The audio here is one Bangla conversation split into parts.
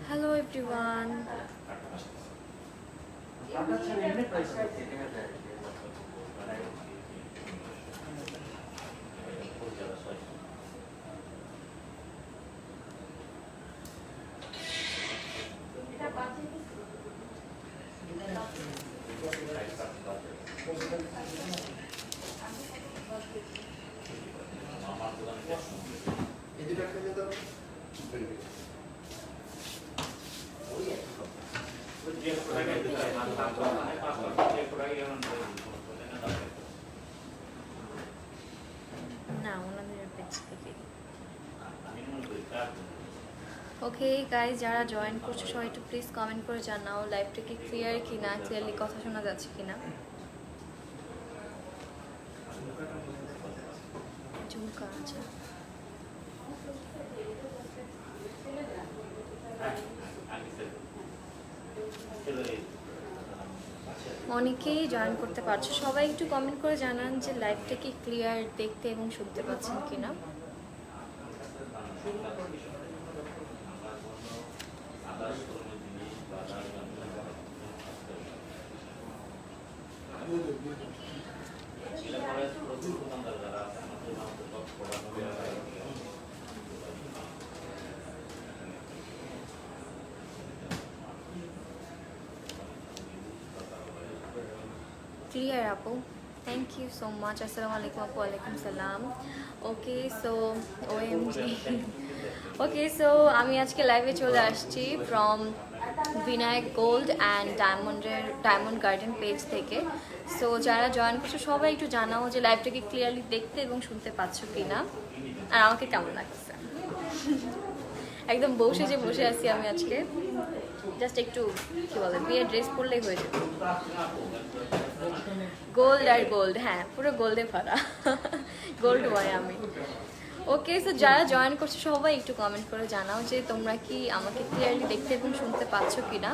Hello everyone. ওকে গাইজ, যারা জয়েন করছো সবাই একটু প্লিজ কমেন্ট করে জানাও লাইভটা কি ক্লিয়ার কিনা, ক্লিয়ারলি কথা শোনা যাচ্ছে কিনা। ঝুমকা আচ্ছা, অনেকেই জয়েন করতে পারছো, সবাই একটু কমেন্ট করে জানান যে লাইভটা কি ক্লিয়ার দেখতে এবং শুনতে পাচ্ছেন কিনা। ক্লিয়ার আপু, থ্যাংক ইউ সো মাচ। আসসালামু আলাইকুম আপু। ওয়ালাইকুম সালাম। Okay so OMG, okay so আমি আজকে লাইভে চলে আসছি from Binayak gold and diamond garden page থেকে। সো যারা জয়েন করছো সবাই একটু জানাও যে লাইভটাকে ক্লিয়ারলি দেখতে এবং শুনতে পাচ্ছ কিনা, আর আমাকে কেমন লাগছে। একদম বসে আছি আমি আজকে, জাস্ট একটু কি বলে বিয়ের ড্রেস পরলেই হয়ে যাবে। গোল্ড আর গোল্ড, হ্যাঁ পুরো গোল্ডে ভরা, গোল্ড বয় আমি। ওকে সো যারা জয়েন করছো সবাই একটু কমেন্ট করে জানাও যে তোমরা কি আমাকে ক্লিয়ারলি দেখতে এবং শুনতে পাচ্ছ কিনা।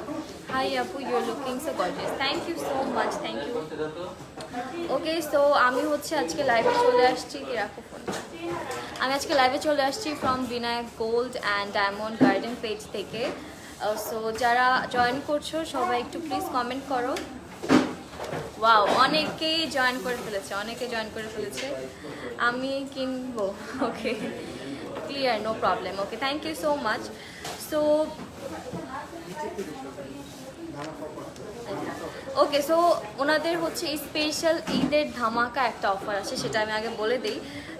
হাই আপু, you are looking so gorgeous, thank you so much, thank you. Okay so আমি হচ্ছে আজকে লাইভে চলে আসছি, কি রাখো ফোনটা, আমি আজকে লাইভে চলে আসছি from Binayak gold and diamond garden page থেকে। সো যারা জয়েন করছো সবাই একটু প্লিজ কমেন্ট করো। ওয়াও, অনেকেই জয়েন করে ফেলেছে, আমি কিনবো। Okay clear, no problem. Okay thank you so much. So okay so ওনাদের হচ্ছে স্পেশাল ঈদের ধামাকা একটা অফার আছে, সেটা আমি আগে বলে দিই।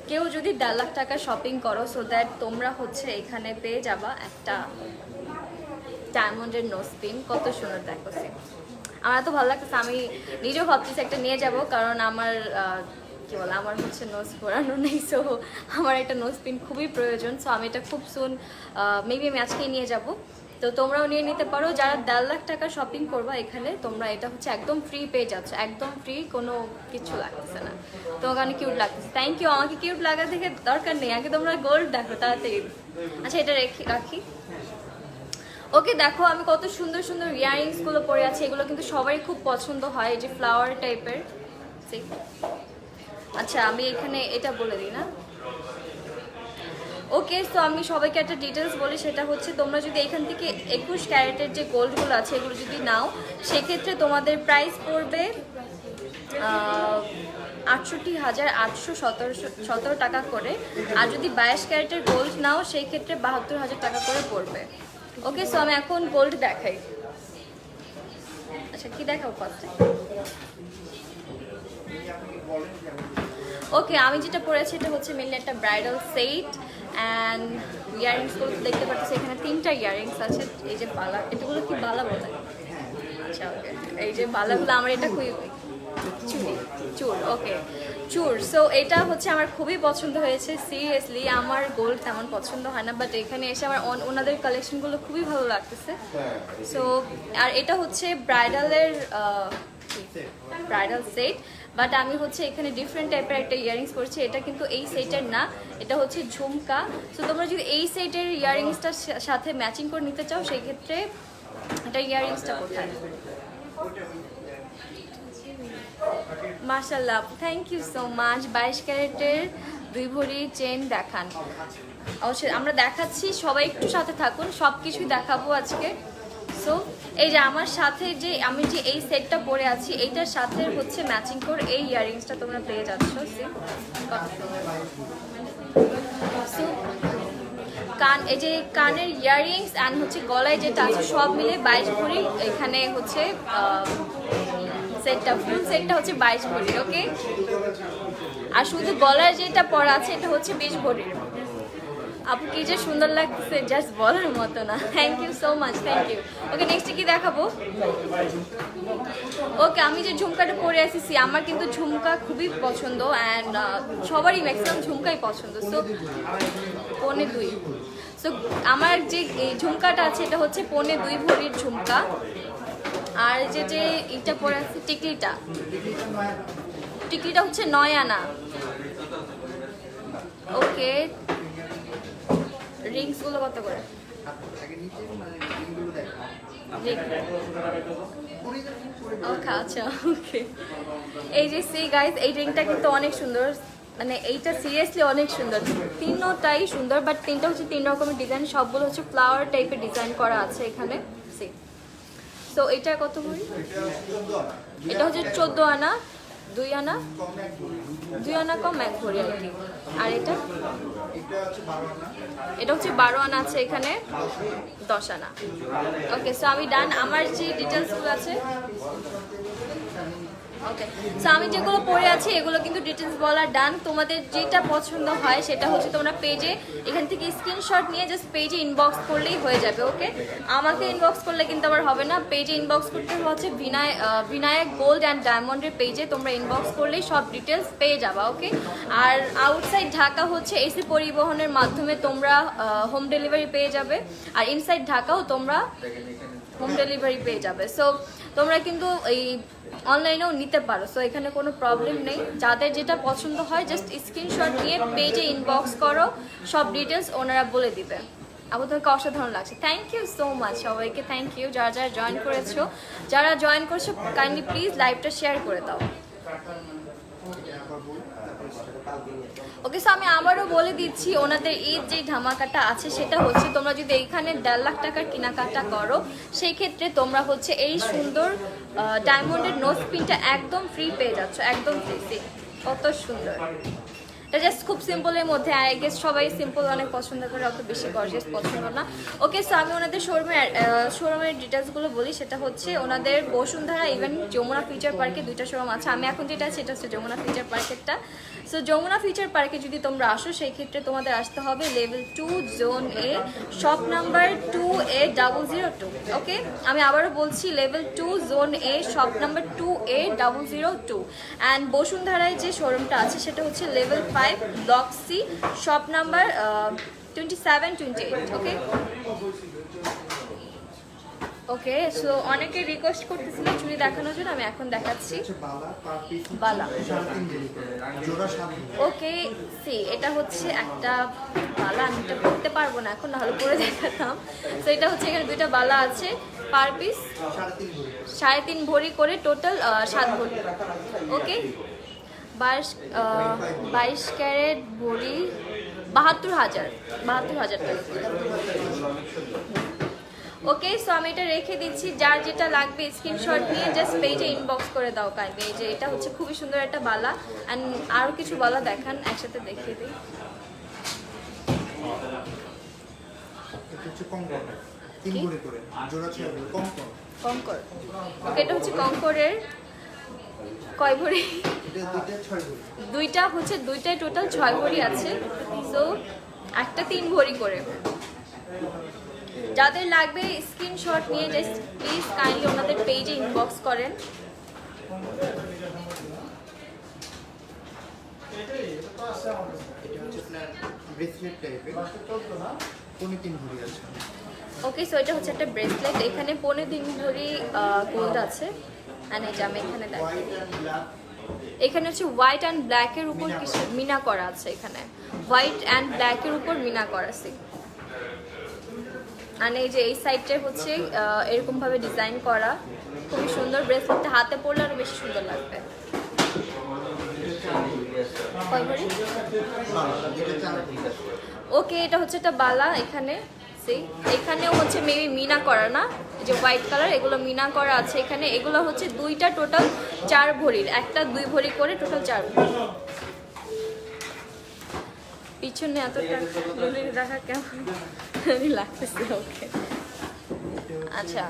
কেউ যদি 1.5 লাখ টাকা শপিং করো, সো দ্যাট তোমরা হচ্ছে এখানে পেয়ে যাবা একটা ডায়মন্ডের নোজপিন। কত সুন্দর দেখো, আমার তো ভালো লাগতেছে, আমি নিজেও ভাবতেছি একটা নিয়ে যাব, কারণ আমার কি বলে আমার হচ্ছে নোজ ঘোরানো নেই। সো আমার একটা নোজপিন খুবই প্রয়োজন। সো আমি এটা খুব সুন মেবি আমি আজকেই নিয়ে যাব। তো তোমরাও নিয়ে নিতে পারো। যারা 1.5 লাখ টাকা শপিং করবা এখানে, তোমরা এটা হচ্ছে একদম ফ্রি পেয়ে যাচ্ছ, একদম ফ্রি, কোনো কিছু লাগতেছে না। তোমাকে অনেক কিউট লাগতেছে, থ্যাংক ইউ। আমাকে কিউট লাগা থেকে দরকার নেই, আগে তোমরা গোল্ড দেখো তাড়াতাড়ি। আচ্ছা এটা রাখি। ওকে দেখো আমি কত সুন্দর সুন্দর ইয়াররিংসগুলো পরে আছি, এগুলো কিন্তু সবারই খুব পছন্দ হয়, এই যে ফ্লাওয়ার টাইপের। আচ্ছা আমি এখানে এটা বলে দিই না। ওকে সো আমি সবাইকে একটা ডিটেলস বলি, সেটা হচ্ছে তোমরা যদি এখান থেকে 21 ক্যারেটের যে গোল্ডগুলো আছে এগুলো যদি নাও, সেক্ষেত্রে তোমাদের প্রাইস পড়বে 68,817 টাকা করে। আর যদি 22 ক্যারেটের গোল্ড নাও সেই ক্ষেত্রে 72,000 টাকা করে পড়বে। ওকে সো আমি এখন গোল্ড দেখাই। আচ্ছা কি দেখাবো ফার্স্টে? ওকে আমি যেটা পরেছি এটা হচ্ছে মেনলি একটা ব্রাইডাল সেট অ্যান্ড ইয়াররিংসগুলো দেখতে পাচ্ছি, এখানে 3টা ইয়াররিংস আছে। এই যে বালা, এটাগুলো কি বালা বলে? আচ্ছা ওকে, এই যে বালাগুলো আমার এটা খুবই চুর, ওকে চুর। সো এটা হচ্ছে আমার খুবই পছন্দ হয়েছে, সিরিয়াসলি আমার গোল্ড তেমন পছন্দ হয় না, বাট এখানে এসে আমার ওনাদের কালেকশনগুলো খুবই ভালো লাগতেছে। সো আর এটা হচ্ছে ব্রাইডাল সেট, বাট আমি হচ্ছে এখানে ডিফারেন্ট টাইপের একটা ইয়াররিংস পরছি। এটা কিন্তু এই সেটের না, এটা হচ্ছে ঝুমকা। সো তোমরা যদি এই সেটের ইয়াররিংসটার সাথে ম্যাচিং করে নিতে চাও সেই ক্ষেত্রে এটা ইয়াররিংসটা কোথায়? মাশাআল্লাহ, থ্যাংক ইউ সো মাচ। 22 ক্যারেটের 2 ভরি চেন দেখান। অবশ্যই আমরা দেখাচ্ছি, সবাই একটু সাথে থাকুন, সব কিছুই দেখাবো আজকে। সো এই যে আমার সাথে যে আমি যে এই সেটটা পরে আছি, এইটার সাথে হচ্ছে ম্যাচিং করে এই ইয়াররিংসটা তোমরা পেয়ে যাচ্ছ। সো কান, এই যে কানের ইয়াররিংস অ্যান্ড হচ্ছে গলায় যেটা আছে সব মিলে 22 ভরি। এখানে হচ্ছে সেটটা, ফুল সেটটা হচ্ছে 22 ভরি। ওকে, আর শুধু গলার যেটা পরা আছে এটা হচ্ছে 20 ভরির। আপু কি যে সুন্দর লাগছে, জাস্ট বলার মতো না। Thank you so much, thank you. Okay, next কি দেখাবো? ওকে, আমি যে ঝুমকাটা পরে আসছি, আমার কিন্তু ঝুমকা খুবই পছন্দ অ্যান্ড সবারই ম্যাক্সিমাম ঝুমকাই পছন্দ। সো 2.25। সো আমার যে এই ঝুমকাটা আছে এটা হচ্ছে 2.25 ভরির ঝুমকা। আর যে যে এটা পরে আছে টিকলিটা, টিকলিটা হচ্ছে 9 আনা। ওকে, রিংস গুলো কত করে? ওকে, আচ্ছা, ওকে। এই যে সি গাইস, এই রিংটা কিন্তু অনেক সুন্দর, মানে এইটা সিরিয়াসলি অনেক সুন্দর। তিনটাই সুন্দর, বাট তিনটা হচ্ছে 3 রকমের ডিজাইন, সবগুলো হচ্ছে ফ্লাওয়ার টাইপের ডিজাইন করা আছে এখানে। সি, সো এটা কত ভরি? এটা হচ্ছে 14 আনা, 2 আনা, 2 আনা কম 1 ভরি আর কি। আর এটা হচ্ছে 12 আনা আছে এখানে, 10 আনা। ওকে, সো আমি ডান। আমার যে ডিটেলসগুলো আছে, ওকে, সো আমি যেগুলো পরে আছি এগুলো কিন্তু ডিটেলস বলা ডান। তোমাদের যেটা পছন্দ হয় সেটা হচ্ছে তোমরা পেজে এখান থেকে স্ক্রিনশট নিয়ে জাস্ট পেজে ইনবক্স করলেই হয়ে যাবে। ওকে, আমাকে ইনবক্স করলে কিন্তু আবার হবে না, পেজে ইনবক্স করতে হচ্ছে বিনায়ক গোল্ড অ্যান্ড ডায়মন্ডের পেজে তোমরা ইনবক্স করলেই সব ডিটেলস পেয়ে যাবা। ওকে, আর আউটসাইড ঢাকা হচ্ছে এসি পরিবহনের মাধ্যমে তোমরা হোম ডেলিভারি পেয়ে যাবে, আর ইনসাইড ঢাকাও তোমরা হোম ডেলিভারি পেয়ে যাবে। সো তোমরা কিন্তু এই অনলাইনেও নিতে পারো, সো এখানে কোনো প্রবলেম নেই। যাদের যেটা পছন্দ হয় জাস্ট স্ক্রিনশট নিয়ে পেজে ইনবক্স করো, সব ডিটেলস ওনারা বলে দিবে। আপু তোমাকে অসাধারণ লাগছে, থ্যাংক ইউ সো মাচ সবাইকে, থ্যাংক ইউ। যারা যারা জয়েন করেছো, যারা জয়েন করছো কাইন্ডলি প্লিজ লাইভটা শেয়ার করে দাও। ওকে, সো আমি আবারও বলে দিচ্ছি, ওনাদের ঈদ যে ধামাকাটা আছে সেটা হচ্ছে তোমরা যদি এইখানে 1.5 লাখ টাকার কেনাকাটা করো, সেই ক্ষেত্রে তোমরা হচ্ছে এই সুন্দর ডায়মন্ডের নোজ পিনটা একদম ফ্রি পেয়ে যাচ্ছ, একদম ফ্রি। কত সুন্দর, এটা জাস্ট খুব সিম্পলের মধ্যে। আই গেস সবাই সিম্পল অনেক পছন্দ করে, অত বেশি গর্জিয়াস পছন্দ না। ওকে, সো আমি ওনাদের শোরুমের ডিটেলসগুলো বলি। সেটা হচ্ছে ওনাদের বসুন্ধরা ইভেন যমুনা ফিউচার পার্কে 2টা শোরুম আছে। আমি এখন যেটা আছে সেটা হচ্ছে যমুনা ফিউচার পার্কেরটা। সো যমুনা ফিউচার পার্কে যদি তোমরা আসো, সেই ক্ষেত্রে তোমাদের আসতে হবে level 2 zone A, shop number 2A002। Okay, আমি আবারও বলছি, level 2 zone A, shop number 2A002। And বসুন্ধরায় যে শোরুমটা আছে সেটা হচ্ছে level 5 block C, shop number 2728। Okay, okay, so অনেকে রিকোয়েস্ট করতেছিল চুড়ি দেখানোর জন্য, আমি এখন দেখাচ্ছি বালা। ওকে, সি এটা হচ্ছে একটা বালা, আমি এটা করতে পারবো না এখন, নাহলে পরে দেখাতাম। তো এটা হচ্ছে এখানে 2টা বালা আছে, পার পিস 3.5 ভরি করে, টোটাল 7 ভরি। ওকে, 22 ক্যারেট ভরি 72,000 টাকা। ওকে, সো আমি এটা রেখে দিচ্ছি, যার যেটা লাগবে স্ক্রিনশট নিয়ে জাস্ট পেজে ইনবক্স করে দাও কাইন্ডলি। এই যে এটা হচ্ছে খুবই সুন্দর একটা বালা, অ্যান্ড আরও কিছু বালা দেখান, একসাথে দেখিয়ে দিই। কঙ্কর, ওকে, এটা হচ্ছে কঙ্করের কয় ভরি? 2টা হচ্ছে, 2টায় টোটাল 6 ভরি আছে। সো একটা 3 ভরি করে। যাদের লাগবে স্ক্রিনশট নিয়ে জাস্ট প্লিজ কাইন্ডলি ওনাদের পেজে ইনবক্স করেন। ওকে, সো এটা হচ্ছে একটা ব্রেসলেট, এখানে 3.5 ভরি গোল্ড আছে। অ্যান্ড এটা আমি এখানে দেখি, এখানে হচ্ছে হোয়াইট অ্যান্ড ব্ল্যাকের উপর কিছু মিনা করা আছে, এখানে হোয়াইট অ্যান্ড ব্ল্যাকের উপর মিনা করা আছে। আর এই যে এই সাইডটা হচ্ছে এরকম ভাবে ডিজাইন করা, খুবই সুন্দর, ব্রেসলেটটা হাতে পরলে আরো বেশি সুন্দর লাগবে। কয় ভরি? ওকে, এটা হচ্ছে একটা বালা। এখানে এখানেও হচ্ছে মেবি মিনা করা না, যে হোয়াইট কালার, এগুলো মিনা করা আছে এখানে। এগুলো হচ্ছে দুইটা টোটাল 4 ভরির, একটা 2 ভরি করে টোটাল 4 ভরি। পিছনে এতটা দেখা কেমন লাগতেছে। ওকে আচ্ছা,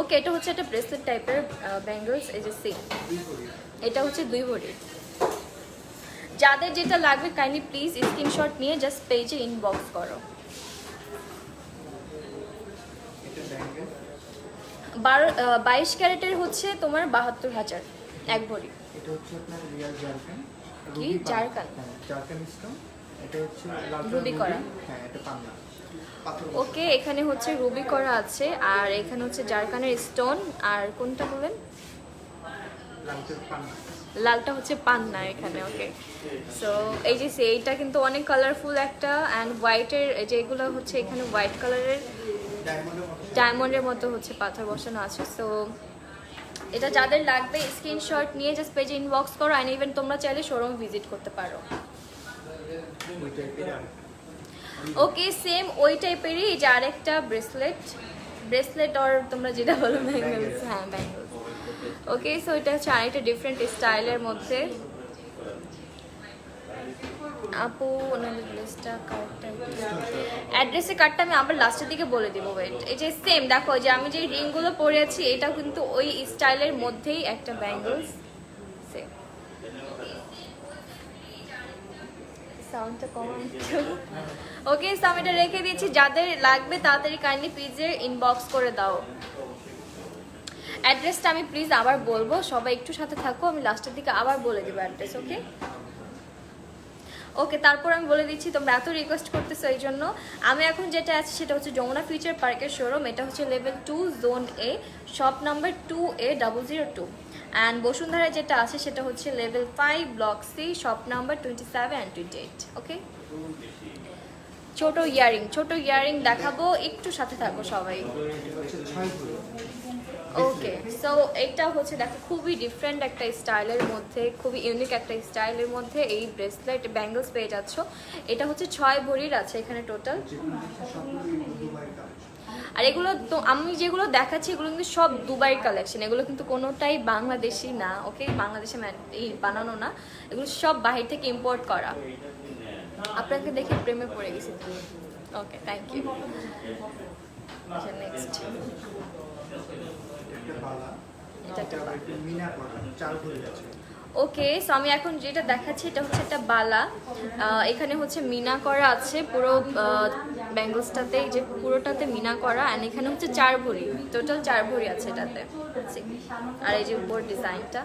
ওকে, এটা হচ্ছে একটা ব্রেসলেট টাইপের ব্যাঙ্গলস। এই যে এটা হচ্ছে 2 ভরি। যাদের যেটা লাগবে কাইন্ডলি প্লিজ স্ক্রিনশট নিয়ে জাস্ট পেজে ইনবক্স করো। 22 ক্যারেটের হচ্ছে তোমার 72,000 এক ভরি। এটা হচ্ছে আপনার রিয়াল জারকান। কি জারকান? Zircon stone. এটা হচ্ছে রুবি করা। হ্যাঁ, এটা পান্না। ওকে, এখানে হচ্ছে রুবি করা আছে, আর এখানে হচ্ছে জারকানের স্টোন। আর কোনটা বলেন? লালটা হচ্ছে পান্না এখানে। ওকে, সো এই যে এইটা কিন্তু অনেক কালারফুল একটা, অ্যান্ড হোয়াইটের যেগুলো হচ্ছে এখানে হোয়াইট কালারের ডায়মন্ডের মতো হচ্ছে পাথর বসানো আছে। সো এটা যাদের লাগবে স্ক্রিনশট নিয়ে জাস্ট পেজে ইনবক্স করো, অ্যান্ড ইভেন তোমরা চাইলে শোরুম ভিজিট করতে পারো। ওকে, সেম ওই টাইপেরই যে আরেকটা ব্রেসলেট আর তোমরা যেটা বলো ব্যাঙ্গলস। হ্যাঁ, ব্যাঙ্গলস। ওকে, সো এটা হচ্ছে আরেকটা ডিফারেন্ট স্টাইলের মধ্যে। আপু ওনাদের ড্রেসটা কার্ডটা, অ্যাড্রেসের কার্ডটা আমি আবার লাস্টের দিকে বলে দিব। ওয়েট, এই যে সেম দেখো, যে আমি যে রিংগুলো পরে আছি এটাও কিন্তু ওই স্টাইলের মধ্যেই একটা ব্যাঙ্গলস। সেম সাউন্ডটা কমান। ওকে, সো আমি এটা রেখে দিয়েছি। যাদের লাগবে তাড়াতাড়ি কাইন্ডলি পেজে ইনবক্স করে দাও। অ্যাড্রেসটা আমি প্লিজ আবার বলবো, সবাই একটু সাথে থাকো, আমি লাস্টের দিকে আবার বলে দেবো অ্যাড্রেস। ওকে ওকে, তারপর আমি বলে দিচ্ছি, তোমরা এত রিকোয়েস্ট করতেছো এই জন্য। আমি এখন যেটা আছে সেটা হচ্ছে যমুনা ফিউচার পার্কের শোরুম। এটা হচ্ছে level 2 zone A, shop number 2A002। And Bashundhara যেটা আছে সেটা হচ্ছে level 5 block C, shop number 27 and 28। Okay, ছোট ইয়ারিং দেখাবো, একটু সাথে থাকো সবাই। ওকে, সো এটা হচ্ছে দেখো খুবই ডিফারেন্ট একটা স্টাইলের মধ্যে, খুবই ইউনিক একটা স্টাইলের মধ্যে এই ব্রেসলেট ব্যাঙ্গলস পেয়ে যাচ্ছ। এটা হচ্ছে 6 ভরির আছে এখানে টোটাল। আর এগুলো তো আমি যেগুলো দেখাচ্ছি এগুলো কিন্তু সব দুবাইয়ের কালেকশন, এগুলো কিন্তু কোনোটাই বাংলাদেশি না। ওকে, বাংলাদেশে বানানো না, এগুলো সব বাহির থেকে ইম্পোর্ট করা। আপনাকে দেখে প্রেমে পড়ে গেছি। ওকে, থ্যাংক ইউ। আচ্ছা, নেক্সট ওকে, সো আমি এখন যেটা দেখাচ্ছি এটা হচ্ছে একটা বালা। এখানে হচ্ছে মিনা করা আছে পুরো ব্যাঙ্গলসটাতে, যে পুরোটাতে মিনা করা। অ্যান্ড এখানে হচ্ছে 4 ভরি, টোটাল 4 ভরি আছে এটাতে। আর এই যে উপর ডিজাইনটা।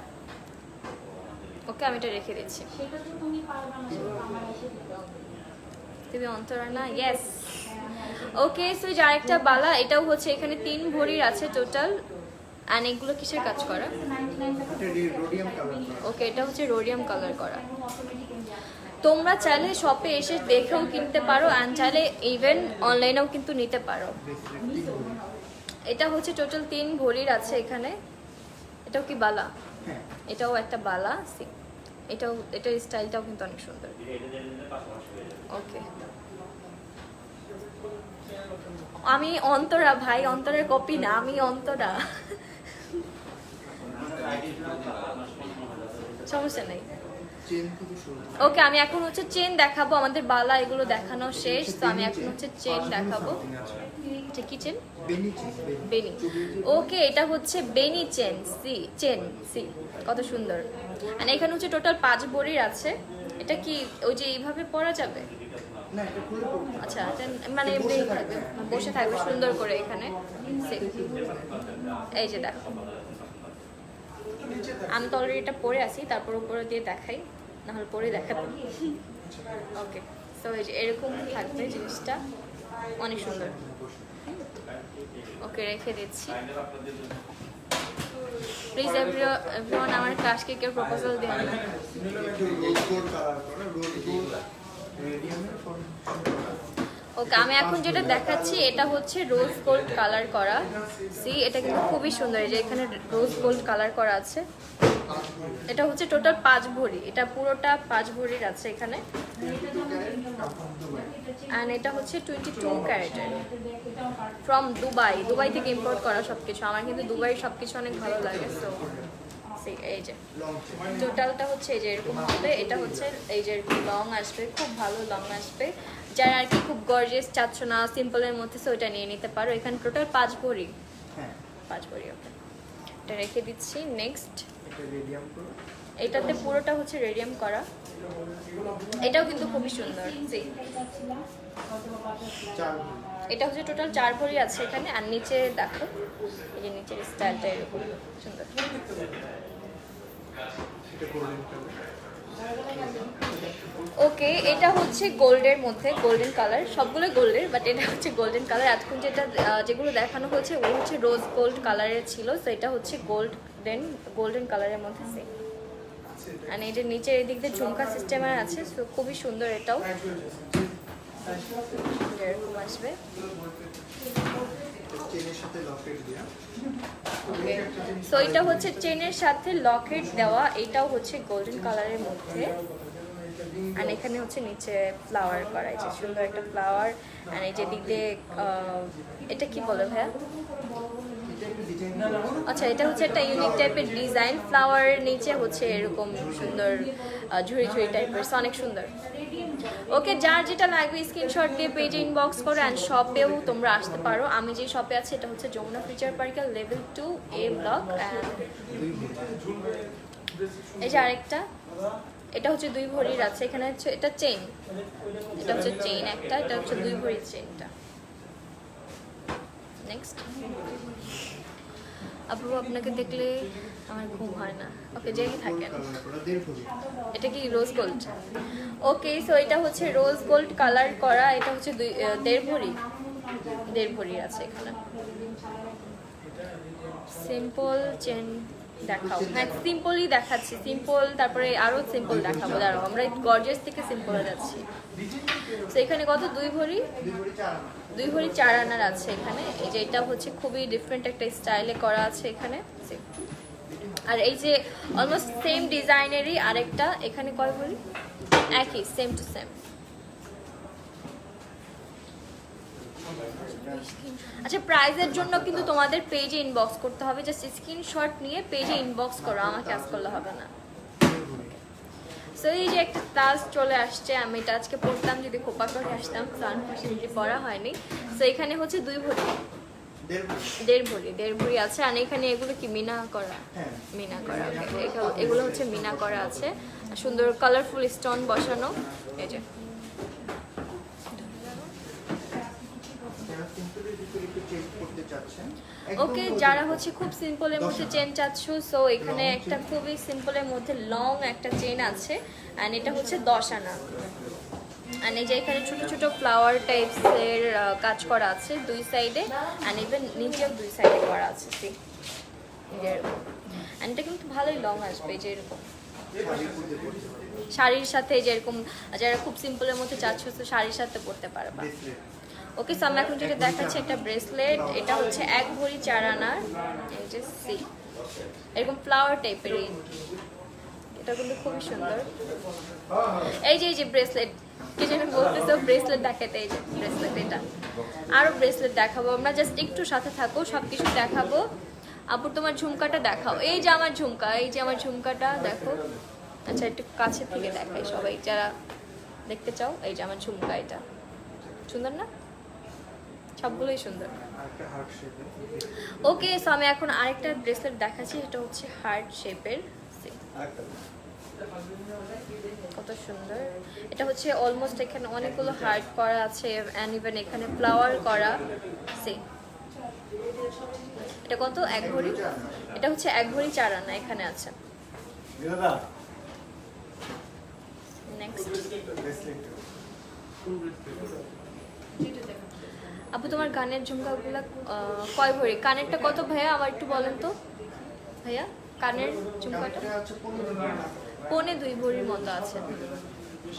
ওকে, আমি এটা রেখে দিচ্ছি। তুমি অন্তরা না? ইয়েস। ওকে, সো যে আরেকটা বালা, এটাও হচ্ছে এখানে 3 ভরির আছে টোটাল। অ্যান্ড এগুলো কিসের কাজ করা? ওকে, এটা হচ্ছে রোডিয়াম কালার করা। তোমরা চাইলে শপে এসে দেখেও কিনতে পারো, অ্যান্ড চাইলে ইভেন অনলাইনেও কিন্তু নিতে পারো। এটা হচ্ছে টোটাল 3 ভরির আছে এখানে। এটাও কি বালা? এটাও একটা বালা। এটার স্টাইলটাও কিন্তু অনেক সুন্দর। ওকে, আমি অন্তরা ভাই, অন্তরের কপি না, আমি অন্তরা। সমস্যা নেই। ওকে, আমি এখন হচ্ছে চেন দেখাবো। আমাদের বালা এগুলো দেখানো শেষ, তো আমি এখন হচ্ছে চেন দেখাবো। কি চেন? বেনি। ওকে, এটা হচ্ছে বেনি চেন সি, কত সুন্দর। আর এখানে হচ্ছে টোটাল 5 ভরির আছে। এটা কি ওই যে এইভাবে পরা যাবে? আচ্ছা, মানে এমনি থাকবে, বসে থাকবে সুন্দর করে এখানে। এই যে দেখো, আমি তো অলরেডি এটা পরে আসি, তারপর উপরে দিয়ে দেখাই, নাহলে পরে দেখাবো। ওকে, সো এই যে এরকম থাকবে জিনিসটা, অনেক সুন্দর। ওকে, রেখে দিচ্ছি। প্লিজ এভরিওয়ান আমার ক্লাস কেকের প্রপোজাল দিন। ওকে, আমি এখন যেটা দেখাচ্ছি এটা হচ্ছে রোজ গোল্ড কালার করা। সি, এটা কিন্তু খুবই সুন্দর, এই যে এখানে রোজ গোল্ড কালার করা আছে। এটা হচ্ছে টোটাল 5 ভরি, এটা পুরোটা 5 ভরির আছে এখানে। অ্যান্ড এটা হচ্ছে 22 ক্যারেটের ফ্রম দুবাই। দুবাই থেকে ইম্পোর্ট করা সবকিছু। আমার কিন্তু দুবাইয়ের সবকিছু অনেক ভালো লাগে। সো এই যে টোটালটা হচ্ছে এই যে এরকম হবে। এটা হচ্ছে এই যে এরকম লং আসবে, খুব ভালো লং আসবে। যারা আর কি খুব গর্জিয়াস চাচ্ছ না, সিম্পলের মধ্যে, সো এটা নিয়ে নিতে পারো। এখানে টোটাল 5 ভরি। হ্যাঁ 5 ভরি। ওকে, এটা রেখে দিচ্ছি। নেক্সট, এটা রেডিয়াম পুরো। এটাতে পুরোটা হচ্ছে রেডিয়াম করা। এটাও কিন্তু খুবই সুন্দর। জি, 4 এটা হচ্ছে টোটাল 4 ভরি আছে এখানে। আর নিচে দেখো, এই যে নিচের স্টাইলটা এরকম সুন্দর। এটা গোল্ডেন কালার। ওকে, এটা হচ্ছে গোল্ডের মধ্যে, গোল্ডেন কালার, সবগুলো গোল্ডের, বাট এটা হচ্ছে গোল্ডেন কালার। এতক্ষণ যেগুলো দেখানো হয়েছে ওগুলো হচ্ছে রোজ গোল্ড কালারের ছিল, তো এটা হচ্ছে গোল্ডেন কালারের মধ্যে সেম। আর এই যে নিচের এই দিক দিয়ে ঝুমকা সিস্টেমের আছে, তো খুবই সুন্দর। এটাও এরকম আসবে। চেনের সাথে লকেট দেয়া। ওকে, সো এটা হচ্ছে চেনের সাথে লকেট দেওয়া। এটাও হচ্ছে গোল্ডেন কালারের মধ্যে। আর এখানে হচ্ছে নিচে ফ্লাওয়ার করা, এই যে সুন্দর একটা ফ্লাওয়ার। আর এই যে দিক দিয়ে এটা কি বলে ভাইয়া? এটা একটু ডিজাইন আচ্ছা, এটা হচ্ছে একটা ইউনিক টাইপের ডিজাইন। ফ্লাওয়ারের নিচে হচ্ছে এরকম সুন্দর ঝুড়ি ঝুড়ি টাইপের, অনেক সুন্দর। ওকে, যার যেটা লাগবে স্ক্রিনশট দিয়ে পেজে ইনবক্স করো। অ্যান্ড শপেও তোমরা আসতে পারো। আমি যে শপে আছি এটা হচ্ছে যমুনা ফিউচার পার্কের লেভেল 2A ব্লক। অ্যান্ড এই যে আরেকটা, এটা হচ্ছে 2 ভরির আছে। এখানে হচ্ছে এটা চেইন, এটা হচ্ছে চেইন একটা, এটা হচ্ছে 2 ভরির চেইনটা। নেক্সট, আপু আপনাকে দেখলে আমার ঘুম হয় না। ওকে, জেগে থাকেন। এটা কি রোজ গোল্ড? ওকে, সো এটা হচ্ছে রোজ গোল্ড কালার করা। এটা হচ্ছে 1.5 ভরি আছে এখানে। সিম্পল চেন দেখাও। হ্যাঁ, সিম্পলই দেখাচ্ছি। সিম্পল, তারপরে আরো সিম্পল দেখাবো। দাঁড়াও, আমরা গর্জিয়াস থেকে সিম্পলে যাচ্ছি। তো এখানে কত? 2 ভরি 2 ভরি 4 আনার আছে এখানে। এই যে এটা হচ্ছে খুবই ডিফারেন্ট একটা স্টাইলে করা আছে এখানে। আর এই যে অলমোস্ট সেম ডিজাইনেরই আরেকটা এখানে কয় ভরি? একই, সেম টু সেম। আচ্ছা, প্রাইজের জন্য কিন্তু তোমাদের পেজে ইনবক্স করতে হবে। জাস্ট স্ক্রিনশট নিয়ে পেজে ইনবক্স করো, আমাকে আজ করলে হবে না। সো এই যে একটা তাজ চলে আসছে, আমি এটা আজকে পড়তাম যদি খোপা করে আসতাম, আনফর্চুনেটলি পড়া হয়নি। সো এখানে হচ্ছে 2 ভরি 1.5 ভরি আছে। আর এখানে এগুলো কি মিনা করা? মিনা করা। এগুলো হচ্ছে মিনা করা আছে, সুন্দর কালারফুল স্টোন বসানো। এই যে ওকে, যারা হচ্ছে খুব সিম্পলের মধ্যে চেন চাচ্ছ, সো এখানে একটা খুবই সিম্পলের মধ্যে লং একটা চেন আছে। অ্যান্ড এটা হচ্ছে 10 আনা। অ্যান্ড এই যে এখানে ছোট ছোট ফ্লাওয়ার টাইপসের কাজ করা আছে 2 সাইডে। অ্যান্ড ইভেন নিচেও 2 সাইডে করা আছে। অ্যান্ড এটা কিন্তু ভালোই লং আসবে, যে এরকম শাড়ির সাথে, যে এরকম যারা খুব সিম্পলের মধ্যে চাচ্ছ, তো শাড়ির সাথে পরতে পারবা। ওকে, সো আমি এখন যেটা দেখাচ্ছি একটা ব্রেসলেট। এটা হচ্ছে 1 ভরি 4 আনার। এই যে সি, এরকম ফ্লাওয়ার টাইপের। এটা কিন্তু খুবই সুন্দর। এই যে ব্রেসলেট, কি যেন বলতেছো, ব্রেসলেট দেখাতে। এই যে ব্রেসলেট, এটা আরো ব্রেসলেট দেখাবো আমরা। জাস্ট একটু সাথে থাকো, সবকিছু দেখাবো। আপু তোমার ঝুমকাটা দেখাও। এই যে আমার ঝুমকা, এই যে আমার ঝুমকাটা দেখো। আচ্ছা, একটু কাছে থেকে দেখাই সবাই যারা দেখতে চাও। এই যে আমার ঝুমকা, এটা সুন্দর না? সবগুলোই সুন্দর। ওকে, সো আমি এখন আরেকটা ব্রেসলেট দেখাচ্ছি। এটা হচ্ছে হার্ট শেপের। কত সুন্দর! এটা হচ্ছে অলমোস্ট এখানে অনেকগুলো হার্ট করা আছে। অ্যান্ড ইভেন এখানে ফ্লাওয়ার করা। সি, এটা কত? 1 ভরি। এটা হচ্ছে 1 ভরি 4 আনা এখানে আছে। নেক্সট, আপু তোমার কানের ঝুমকাগুলো কয় ভরি? কানেরটা কত ভাইয়া, আমার একটু বলেন তো ভাইয়া। কানের ঝুমকাটা 1.25 ভরির মতো আছে।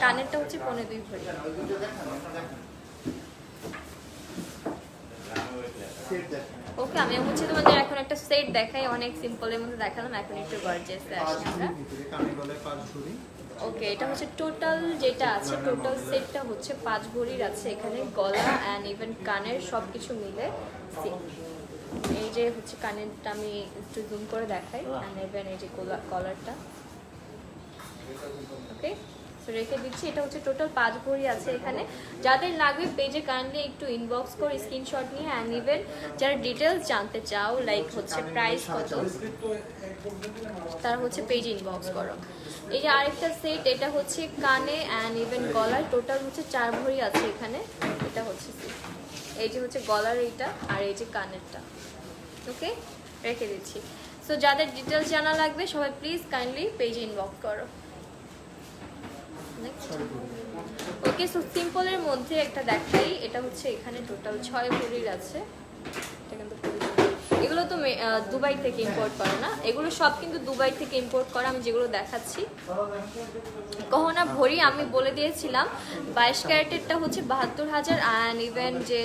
কানেরটা হচ্ছে 1.25 ভরি। সেট দেখেন। ওকে, আমি হচ্ছে তোমাদের এখন একটা সেট দেখাই, অনেক সিম্পলের মধ্যে দেখালাম, এখন একটু গর্জিয়াসে পাঁচ আসি আমরা। ভরির ভিতরে কানে গলায় 5 ভরি। ওকে, এটা হচ্ছে টোটাল যেটা আছে, টোটাল সেটটা হচ্ছে 5 ভরির আছে, এখানে গলা অ্যান্ড ইভেন কানের সব কিছু মিলে সেট। এই যে হচ্ছে কানেরটা আমি একটু জুম করে দেখাই, অ্যান্ড ইভেন এই যে কলারটা। ওকে, সো রেখে দিচ্ছি। এটা হচ্ছে টোটাল 5 ভরি আছে এখানে। যাদের লাগবে পেজে কাইন্ডলি একটু ইনবক্স করে স্ক্রিনশট নিয়ে, অ্যান্ড ইভেন যারা ডিটেলস জানতে চাও লাইক হচ্ছে প্রাইস কত, তারা হচ্ছে পেজে ইনবক্স করো। এই যে আরেকটা সেট, এটা হচ্ছে কানে অ্যান্ড ইভেন গলার, টোটাল হচ্ছে 4 ভরি আছে এখানে। এটা হচ্ছে set। এই যে হচ্ছে গলার এইটা, আর এই যে কানেরটা। ওকে, রেখে দিচ্ছি। সো যাদের ডিটেলস জানা লাগবে সবাই প্লিজ কাইন্ডলি পেজে ইনবক্স করো। ওকে, সো সিম্পলের মধ্যে একটা দেখাই, এটা হচ্ছে এখানে টোটাল 6 ভরির আছে। এটা কিন্তু খুবই সুন্দর। এগুলো তো দুবাই থেকে ইম্পোর্ট করা না, এগুলো সব কিন্তু দুবাই থেকে ইম্পোর্ট করা। আমি যেগুলো দেখাচ্ছি গহনা ভরি আমি বলে দিয়েছিলাম, 22 ক্যারেটেরটা হচ্ছে 72,000, অ্যান্ড ইভেন যে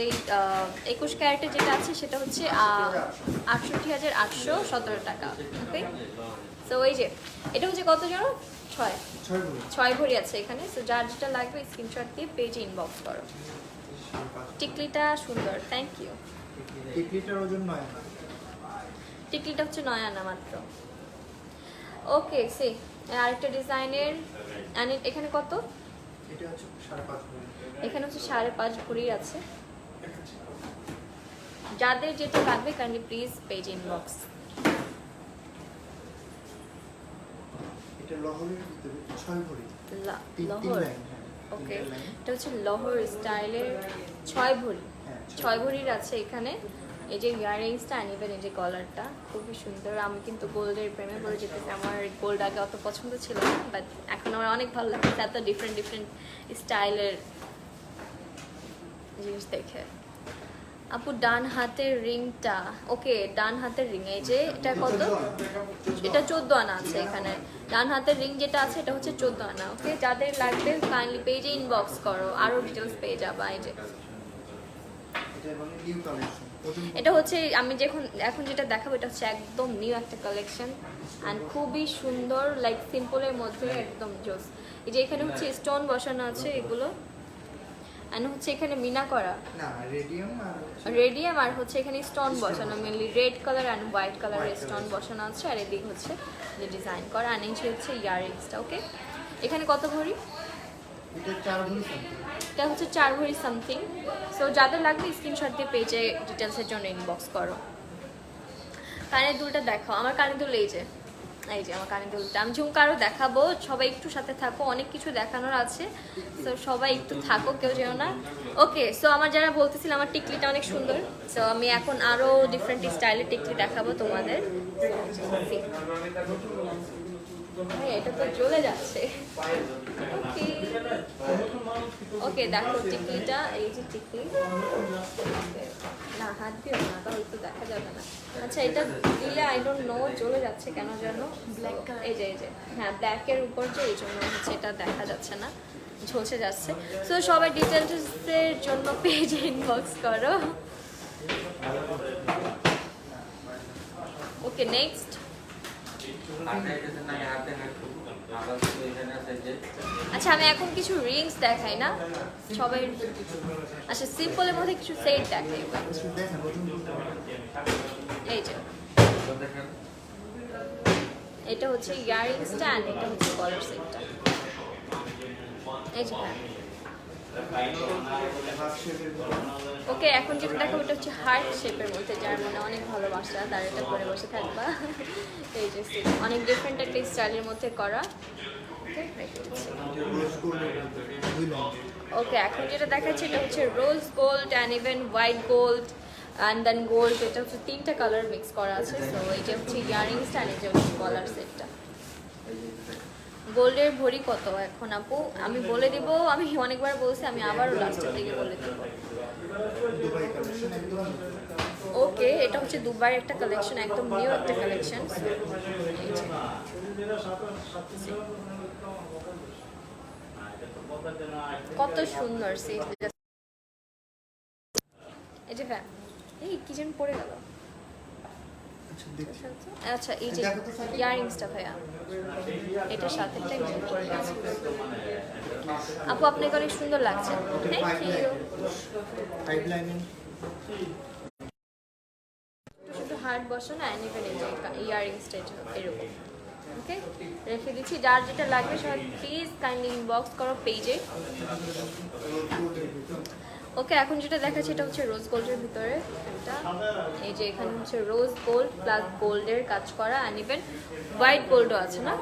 21 ক্যারেটের যেটা আছে সেটা হচ্ছে 68,817 টাকা। ওকে, সো এই যে এটা হচ্ছে কত জন, 6 6 ভরি। 6 ভরি আছে এখানে। সো যার যেটা লাগবে স্ক্রিনশট দিয়ে পেজে ইনবক্স করো। টিকলিটা সুন্দর, থ্যাংক ইউ। টিকলিটার ওজন 9 আনা। টিকলিটা হচ্ছে 9 আনা মাত্র। ওকে, সে আরেকটা ডিজাইনের, এখানে কত, এটা হচ্ছে 5.5 ভরি। এখানে হচ্ছে 5.5 ভরি আছে। যাদের যেটা লাগবে কাইন্ডলি প্লিজ পেজে ইনবক্স। এটা লহরের ভিতরে 6 ভরি। তিন লহর, লাইন, হ্যাঁ। ওকে, তিনটা লাইন। এটা হচ্ছে লহর স্টাইলের 6 ভরি। হ্যাঁ, 6 ভরির আছে এখানে। এই যে ইয়াররিংসটা অ্যান্ড ইভেন এই যে কলারটা খুবই সুন্দর। আমি কিন্তু গোল্ডের প্রেমে পড়ে যেতেছি। আমার গোল্ড আগে অত পছন্দ ছিল না, বাট এখন আমার অনেক ভালো লাগছে এত ডিফারেন্ট ডিফারেন্ট স্টাইলের জিনিস দেখে। আপু ডান হাতের রিংটা, ওকে ডান হাতের রিং, এই যে এটা কত, এটা 14 আনা আছে এখানে। ডান হাতের রিং যেটা আছে এটা হচ্ছে 14 আনা। ওকে, যাদের লাগবে কাইন্ডলি পেজে ইনবক্স করো, আরও ডিটেলস পেয়ে যাবা। এই যে এটা মানে নিউ কালেকশন। এটা হচ্ছে আমি এখন যেটা দেখাবো এটা হচ্ছে একদম নিউ একটা কালেকশন অ্যান্ড খুবই সুন্দর, লাইক সিম্পলের মধ্যে একদম জোস। এই যে এখানে হচ্ছে স্টোন বসানো আছে এগুলো, অ্যান্ড হচ্ছে এখানে মিনা করা না রেডিয়াম আর রেডিয়াম, আর হচ্ছে এখানে স্টোন বসানো, mainly red colour and white কালারের স্টোন বসানো আছে। আর এদিক হচ্ছে যে ডিজাইন করা, অ্যান্ড এই হচ্ছে ইয়াররিংসটা। ওকে, এখানে কত ভরি, এটা 4 ভরি something। এটা হচ্ছে 4 ভরি সামথিং। সো যাদের লাগবে স্ক্রিনশট দিয়ে পেজে ডিটেলসের জন্য ইনবক্স করো। কানের দুলটা দেখো, আমার কানের দুল এই যে আমার কানের দুলটা আমি ঝুমকারও দেখাবো। সবাই একটু সাথে থাকো, অনেক কিছু দেখানোর আছে, সো সবাই একটু থাকো, কেউ যেও না। ওকে, সো আমার যারা বলতেছিল আমার টিকলিটা অনেক সুন্দর, সো আমি এখন আরও ডিফারেন্ট স্টাইলের টিকলি দেখাবো তোমাদের। এটা তো জ্বলে যাচ্ছে। ওকে ওকে, দেখো টিকলিটা, এই যে টিকলি, না হাত দিও না তাহলে তো দেখা যাবে না। আচ্ছা, এটা দিলে আই ডোন্ট নো জ্বলে যাচ্ছে কেন যেন, ব্ল্যাক, এই যে হ্যাঁ ব্ল্যাকের উপর যে এই জন্য হচ্ছে এটা দেখা যাচ্ছে না, ঝলসে যাচ্ছে। সো সবাই ডিটেলসের জন্য পেজে ইনবক্স করো। ওকে, নেক্সট। আচ্ছা, আমি এখন কিছু রিংস দেখাই না সবাই, আচ্ছা সিম্পলের মধ্যে কিছু সেট দেখাই। দেখেন নতুন এই যে এটা হচ্ছে ইয়াররিংসটা অ্যান্ড এটা হচ্ছে কলার সেটটা। এই যে হাফ শেপের ওকে, এখন যেটা দেখাবো এটা হচ্ছে হার্ট শেপের মধ্যে, যার মনে অনেক ভালোবাসা তার এটা করে বসে থাকবা। এই যে অনেক ডিফারেন্ট একটা স্টাইলের মধ্যে করা। ওকে, রেখে দিচ্ছি। রোজ গোল্ডের দুই লাইন। ওকে, এখন যেটা দেখাচ্ছি এটা হচ্ছে rose gold and even white gold and then gold, এটা হচ্ছে 3টা কালার মিক্স করা আছে। সো এটা হচ্ছে ইয়াররিংসটা অ্যান্ড এটা হচ্ছে কলার সেটটা। গোল্ডের ভরি কত এখন আপু আমি বলে দিব, আমি অনেকবার বলছি, আমি আবারও লাস্টের দিকে বলে দেবো। দুবাই কালেকশন একদম ওকে, এটা হচ্ছে দুবার একটা কালেকশন, একদম নিউ একটা কালেকশন। কত সুন্দর সেট, এই যে এই কি যেন পড়ে গেল। আচ্ছা দেখছি। আচ্ছা এই যে দেখো তো স্যার। ইয়াররিংসটা ভাইয়া, এটার সাথে আপু আপনাকে অনেক সুন্দর লাগছে, থ্যাংক ইউ। ফাইভ লাইনের শুধু হার্ট বসানো অ্যান্ড ইভেন এই যে ইয়াররিংসটা এরকম। ওকে রেখে দিচ্ছি, যার যেটা লাগবে সবাই প্লিজ কাইন্ডলি ইনবক্স করো পেজে। ওকে এখন যেটা দেখাচ্ছি এটা হচ্ছে রোজ গোল্ডের ভিতরে এটা, এই যে এখানে হচ্ছে রোজ গোল্ড প্লাস গোল্ডের কাজ করা অ্যান্ড ইভেন হোয়াইট গোল্ডও আছে না,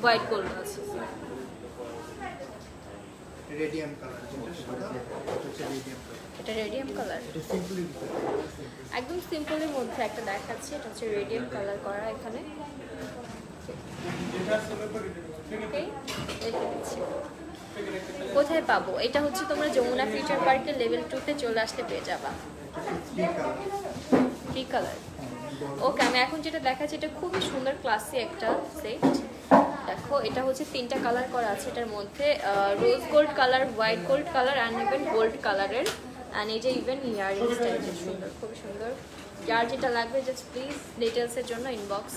হোয়াইট গোল্ডও আছে। রেডিয়াম কালার যেটা হচ্ছে রেডিয়াম কালার। এটা রেডিয়াম কালার, এটা সিম্পলি ভিতরে একদম সিম্পলের মধ্যে একটা দেখাচ্ছি, এটা হচ্ছে রেডিয়াম কালার করা এখানে। Okay, রেখে দিচ্ছি। কোথায় পাবো? এটা হচ্ছে তোমরা যমুনা ফিউচার পার্কের লেভেল 2-তে চলে আসতে পেয়ে যাবা। Three colour. কি কালার? ওকে আমি এখন যেটা দেখাচ্ছি এটা খুবই সুন্দর ক্লাসি একটা সেট। দেখো এটা হচ্ছে 3টা কালার করা আছে এটার মধ্যে, rose gold colour, white gold colour and even gold কালারের। অ্যান্ড এই যে ইভেন ইয়ারিংসটা এটা সুন্দর, খুবই সুন্দর। যার যেটা লাগবে জাস্ট প্লিজ ডিটেলসের জন্য ইনবক্স।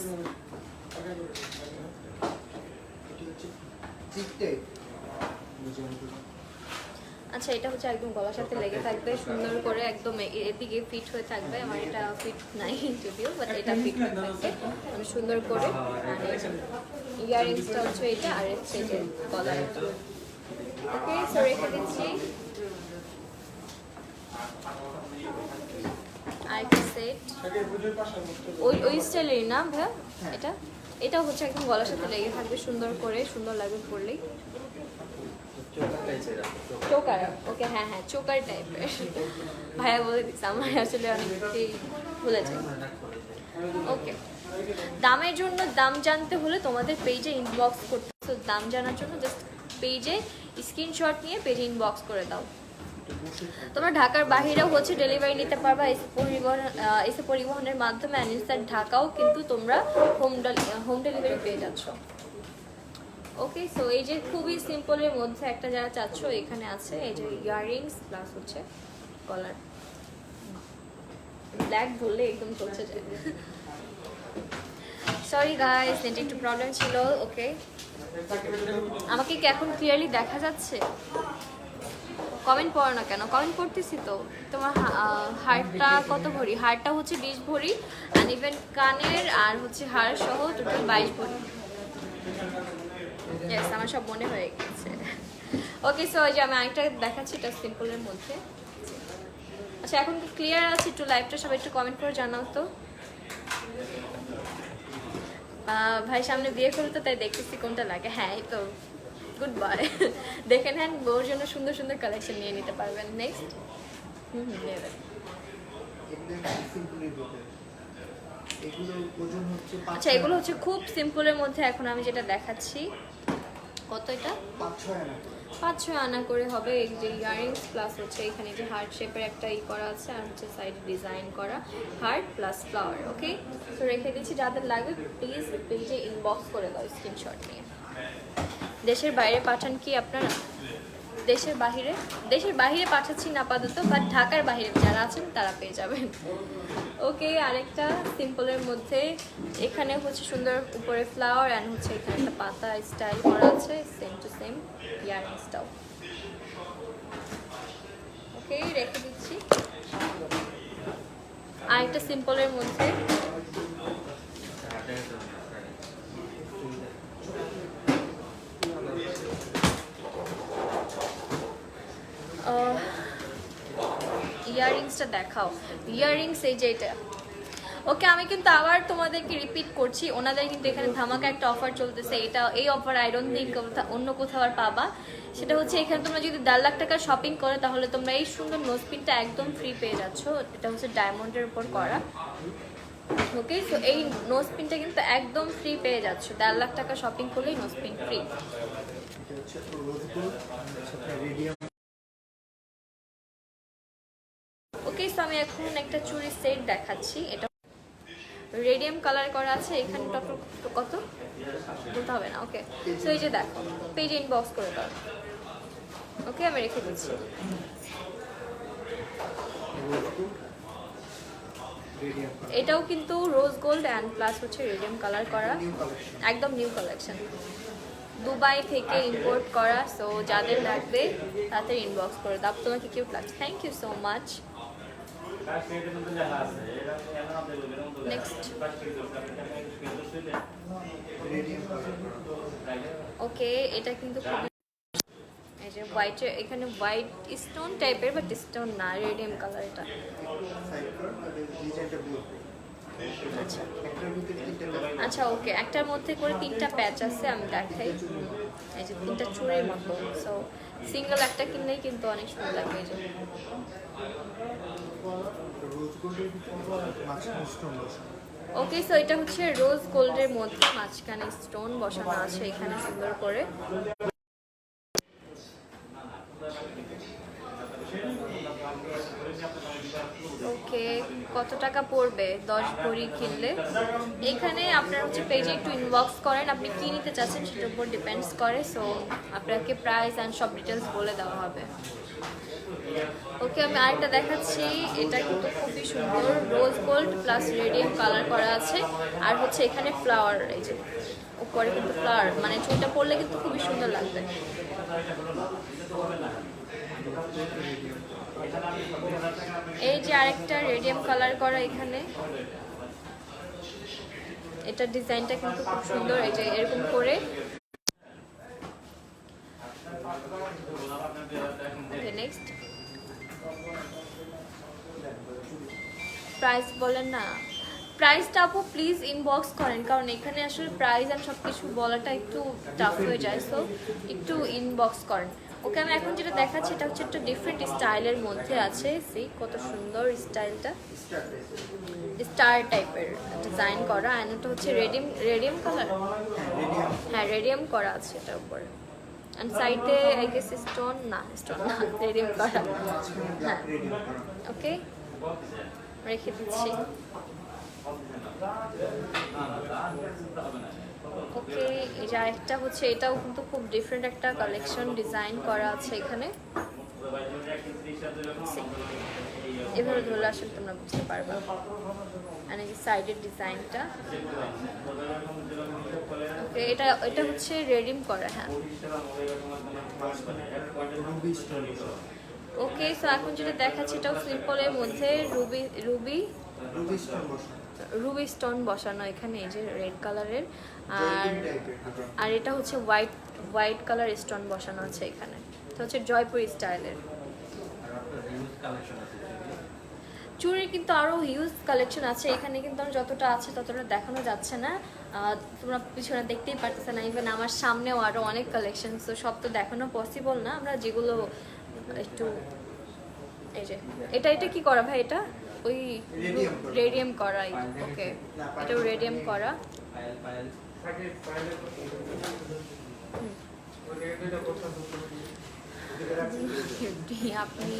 আচ্ছা এটা হচ্ছে একদম গলার সাথে লেগে থাকবে সুন্দর করে, একদম এদিকে ফিট হয়ে থাকবে। আমার এটা ফিট নাই যদিও, বাট এটা ফিট হয়ে থাকবে আমি সুন্দর করে। ইয়ারিংসটা হচ্ছে এটা, আর হচ্ছে এই যে গলার। ওকে সো রেখে দিচ্ছি। আরেকটা সেট ওই স্টাইলেরই না ভাইয়া এটা, এটা হচ্ছে একদম গলার সাথে লেগে থাকবে সুন্দর করে, সুন্দর লাগবে পরলেই। চোকার, ওকে হ্যাঁ হ্যাঁ চোকার টাইপের। ভাইয়া বলে দিচ্ছে, আমার আসলে অনেকটাই ভুলে যাই। ওকে দামের জন্য, দাম জানতে হলে তোমাদের পেজে ইনবক্স করতে, তো দাম জানার জন্য জাস্ট পেজে স্ক্রিনশট নিয়ে পেজে ইনবক্স করে দাও। তোমরা ঢাকার বাইরেও হচ্ছে ডেলিভারি নিতে পারবা এসে পরিবহনের মাধ্যমে, ইনসাইড ঢাকাও কিন্তু তোমরা হোম ডেলিভারি পেয়ে যাচ্ছ। ওকে সো এই যে খুবই সিম্পলের মধ্যে একটা যারা চাচ্ছ এখানে আছে, এই যে ইয়াররিংস প্লাস হচ্ছে কলার। ব্ল্যাক বললে একদম চলছে যায়। সরি গাইস নেটে একটু প্রবলেম ছিল। ওকে আমাকে কি এখন ক্লিয়ারলি দেখা যাচ্ছে? কমেন্ট পড়ো না কেন? কমেন্ট পড়তেছি তো। তোমার হারটা কত ভরি? হারটা হচ্ছে 20 ভরি অ্যান্ড ইভেন কানের আর হচ্ছে হার সহ টোটাল 22 ভরি। ইয়েস আমার সব মনে হয়ে গেছে। ওকে সো যে আমি আরেকটা দেখাচ্ছি, এটা সিম্পলের মধ্যে। আচ্ছা এখন কি ক্লিয়ার আছে? একটু লাইভটা সবাই একটু কমেন্ট করে জানাও তো। ভাই সামনে বিয়ে করো তো, তাই দেখতেছি কোনটা লাগে। হ্যাঁ এই তো গুড বাই। দেখে নেন, বউর জন্য সুন্দর সুন্দর কালেকশন নিয়ে নিতে পারবেন। নেক্সট নেবেন। আচ্ছা এগুলো হচ্ছে খুব সিম্পলের মধ্যে। এখন আমি যেটা দেখাচ্ছি, কত এটা? 5-6 আনা করে হবে। এই যে ইয়ারিংস প্লাস হচ্ছে এখানে যে হার্ট শেপের একটা করা আছে, আর হচ্ছে সাইডে ডিজাইন করা হার্ট প্লাস ফ্লাওয়ার। ওকে তো রেখে দিচ্ছি, যাদের লাগবে প্লিজ পেজে ইনবক্স করে দাও স্ক্রিনশট নিয়ে। দেশের বাইরে পাঠান কি আপনারা? দেশের বাহিরে পাঠাচ্ছি না আপাতত, বাট ঢাকার বাইরে যারা আছেন তারা পেয়ে যাবেন। ওকে আরেকটা সিম্পলের মধ্যে, এখানে হচ্ছে সুন্দর উপরে ফ্লাওয়ার অ্যান্ড হচ্ছে এখানে একটা পাতা স্টাইল করা আছে, সেম টু সেম ইয়ারিংসটাও। ওকে রেখে দিচ্ছি। আরেকটা সিম্পলের মধ্যে, ইয়াররিংসটা দেখাও। ইয়াররিংস এই যে এটা। ওকে আমি কিন্তু আবার তোমাদেরকে রিপিট করছি, ওনাদের কিন্তু এখানে ধামাকা একটা অফার চলতেছে। এটা এই অফার আই ডোন্ট থিঙ্ক অন্য কোথাও আর পাবা। সেটা হচ্ছে এখানে তোমরা যদি 1.5 লাখ টাকা শপিং করো তাহলে তোমরা এই সুন্দর নোজপিনটা একদম ফ্রি পেয়ে যাচ্ছ। এটা হচ্ছে ডায়মন্ডের উপর করা। ওকে সো এই নোজপিনটা কিন্তু একদম ফ্রি পেয়ে যাচ্ছ। 1.5 লাখ টাকা শপিং করলেই নোজপিন ফ্রি। ওকে সো আমি এখন একটা চুড়ি সেট দেখাচ্ছি। এটা রেডিয়াম কালার করা আছে, এখানে কত বলতে হবে না। ওকে সো এই যে দেখো পেজে ইনবক্স করে দাও। ওকে আমি রেখে দিচ্ছি। রেডিয়াম এটাও কিন্তু রোজ গোল্ড অ্যান্ড প্লাস হচ্ছে রেডিয়াম কালার করা, নিউ কালেকশন। একদম নিউ কালেকশন, দুবাই থেকে ইম্পোর্ট করা। সো যাদের লাগবে তাদের ইনবক্স করে দাও। তোমাকে কিউট লাগছে, thank you so much. Next, radium colour okay, এটা কিন্তু খুবই, এই যে হোয়াইট, এখানে হোয়াইট স্টোন টাইপের, বাট স্টোন না, রেডিয়াম কালার এটা। সাইড করা তাদের ডিজাইনটা ব্লু। আচ্ছা একটার ভিতরে তিনটা কালার। আচ্ছা, ওকে, একটার মধ্যে করে 3টা প্যাচ আছে, আমি দেখাই। এই যে 3টা চুড়ির মতো। সো সিঙ্গেল একটা কিনলেই কিন্তু অনেক সুন্দর লাগবে। এই যে রোজ গোল্ডের ভিতরে মাঝখানে স্টোন বসানো। ওকে, সো এটা হচ্ছে রোজ গোল্ডের মধ্যে মাঝখানে স্টোন বসানো আছে এখানে সুন্দর করে। ওকে, কত টাকা পড়বে 10 ভরি কিনলে? এখানে আপনার হচ্ছে পেজে একটু ইনবক্স করেন, আপনি কি নিতে চাচ্ছেন সেটার উপর ডিপেন্ডস করে। সো আপনাকে প্রাইস অ্যান্ড সব ডিটেলস বলে দেওয়া হবে। ওকে, আমি আরেকটা দেখাচ্ছি, এটা কিন্তু খুবই সুন্দর, rose gold plus radium colour করা আছে, আর হচ্ছে এখানে ফ্লাওয়ার, এই যে উপরে কিন্তু ফ্লাওয়ার, মানে চুলটা পরলে কিন্তু খুবই সুন্দর লাগবে। এই যে আরেকটা রেডিয়াম কালার করা এখানে, এটা ডিজাইনটা কিন্তু খুব সুন্দর, এই যে এরকম করে। ওকে, নেক্সট, প্রাইস বলেন না, প্রাইসটা আপু প্লিজ ইনবক্স করেন, কারণ এখানে আসলে প্রাইস আর সব কিছু বলাটা একটু টাফ হয়ে যায়। সো একটু ইনবক্স করেন। ওকে, আমি এখন যেটা দেখাচ্ছি এটা হচ্ছে একটা ডিফারেন্ট স্টাইলের মধ্যে আছে। সি কত সুন্দর স্টাইলটা, স্টার টাইপের ডিজাইন করা, অ্যান্ড এটা হচ্ছে রেডিয়াম কালার, হ্যাঁ রেডিয়াম করা আছে এটার উপরে। অ্যান্ড সাইডে আই গেস স্টোন না, রেডিয়াম করা, হ্যাঁ। ওকে, রেখে দিচ্ছি। ওকে, এই যে আরেকটা হচ্ছে, এটাও কিন্তু খুব ডিফারেন্ট একটা কালেকশন ডিজাইন করা আছে এখানে। এভাবে ধরলে আসলে তোমরা বুঝতে পারবে। আর এই যে সাইডের ডিজাইনটা, ওকে, এটা হচ্ছে রেডিয়াম করা, হ্যাঁ। Ruby stone. ওকে, সো এখন যেটা দেখাচ্ছি এটাও সিম্পলের মধ্যে রুবি স্টোন বসানো এখানে, এই যে রেড কালারের, আর এটা হচ্ছে হোয়াইট কালার স্টোন বসানো আছে এখানে। তো হচ্ছে জয়পুর স্টাইলের চুড়ির কিন্তু আরও হিউজ কালেকশন আছে এখানে, কিন্তু আমার যতটা আছে ততটা দেখানো যাচ্ছে না। তোমরা পিছনে দেখতেই পারতেছে না, ইভেন আমার সামনেও আরও অনেক কালেকশন, তো সব তো দেখানো পসিবল না। আমরা যেগুলো একটু, এই যে এটা কি করা ভাই? এটা ওই রেডিয়াম করা। ওকে, এটাও রেডিয়াম করা। আপনি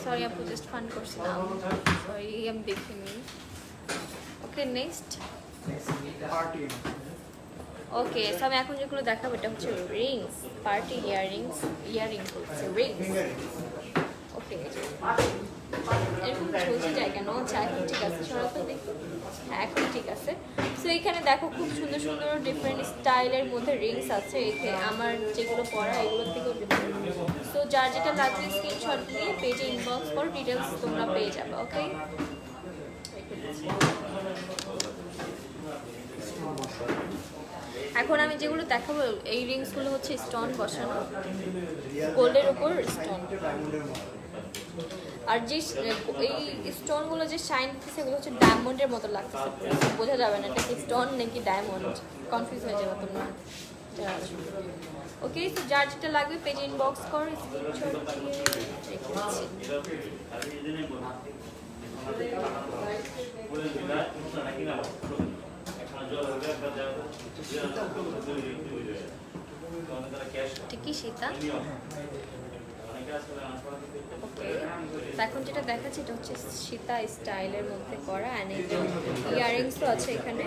সরি আপু, জাস্ট ফান করছিলাম, সরি আমি দেখিনি। ওকে, নেক্সট, ওকে, সো আমি এখন যেগুলো দেখাবো এটা হচ্ছে রিংস, পার্টি ইয়ারিং হচ্ছে রিংস। ওকে, এরকম ঝলসে যায় কেন? আচ্ছা এখন ঠিক আছে, সরাতে দেখি, হ্যাঁ এখন ঠিক আছে। সো এখানে দেখো খুব সুন্দর সুন্দর ডিফারেন্ট স্টাইলের মধ্যে রিংস আছে। এখানে আমার যেগুলো পরা এগুলোর থেকেও ডিফারেন্ট। সো যার যেটা লাগবে স্ক্রিনশট নিয়ে পেজে ইনবক্স করো, ডিটেলস তোমরা পেয়ে যাবে। ওকে, এখন আমি যেগুলো দেখাবো এই রিংসগুলো হচ্ছে স্টোন বসানো, গোল্ডের উপর স্টোন, আর যে এই স্টোনগুলো যে শাইন দিচ্ছে সেগুলো হচ্ছে ডায়মন্ডের মতো লাগতেছে, বোঝা যাবে না এটা কি স্টোন নাকি ডায়মন্ড, কনফিউজ হয়ে যাবে তোমরা। ওকে, তো যার যেটা লাগবে পেজে ইনবক্স করো, স্ক্রিনশট দিয়ে রেখে দিচ্ছি। ঠিকই সীতা, ওকে, এখন যেটা দেখাচ্ছি এটা হচ্ছে সীতা স্টাইলের মধ্যে করা, অ্যান্ড ইয়াররিংসও আছে এখানে।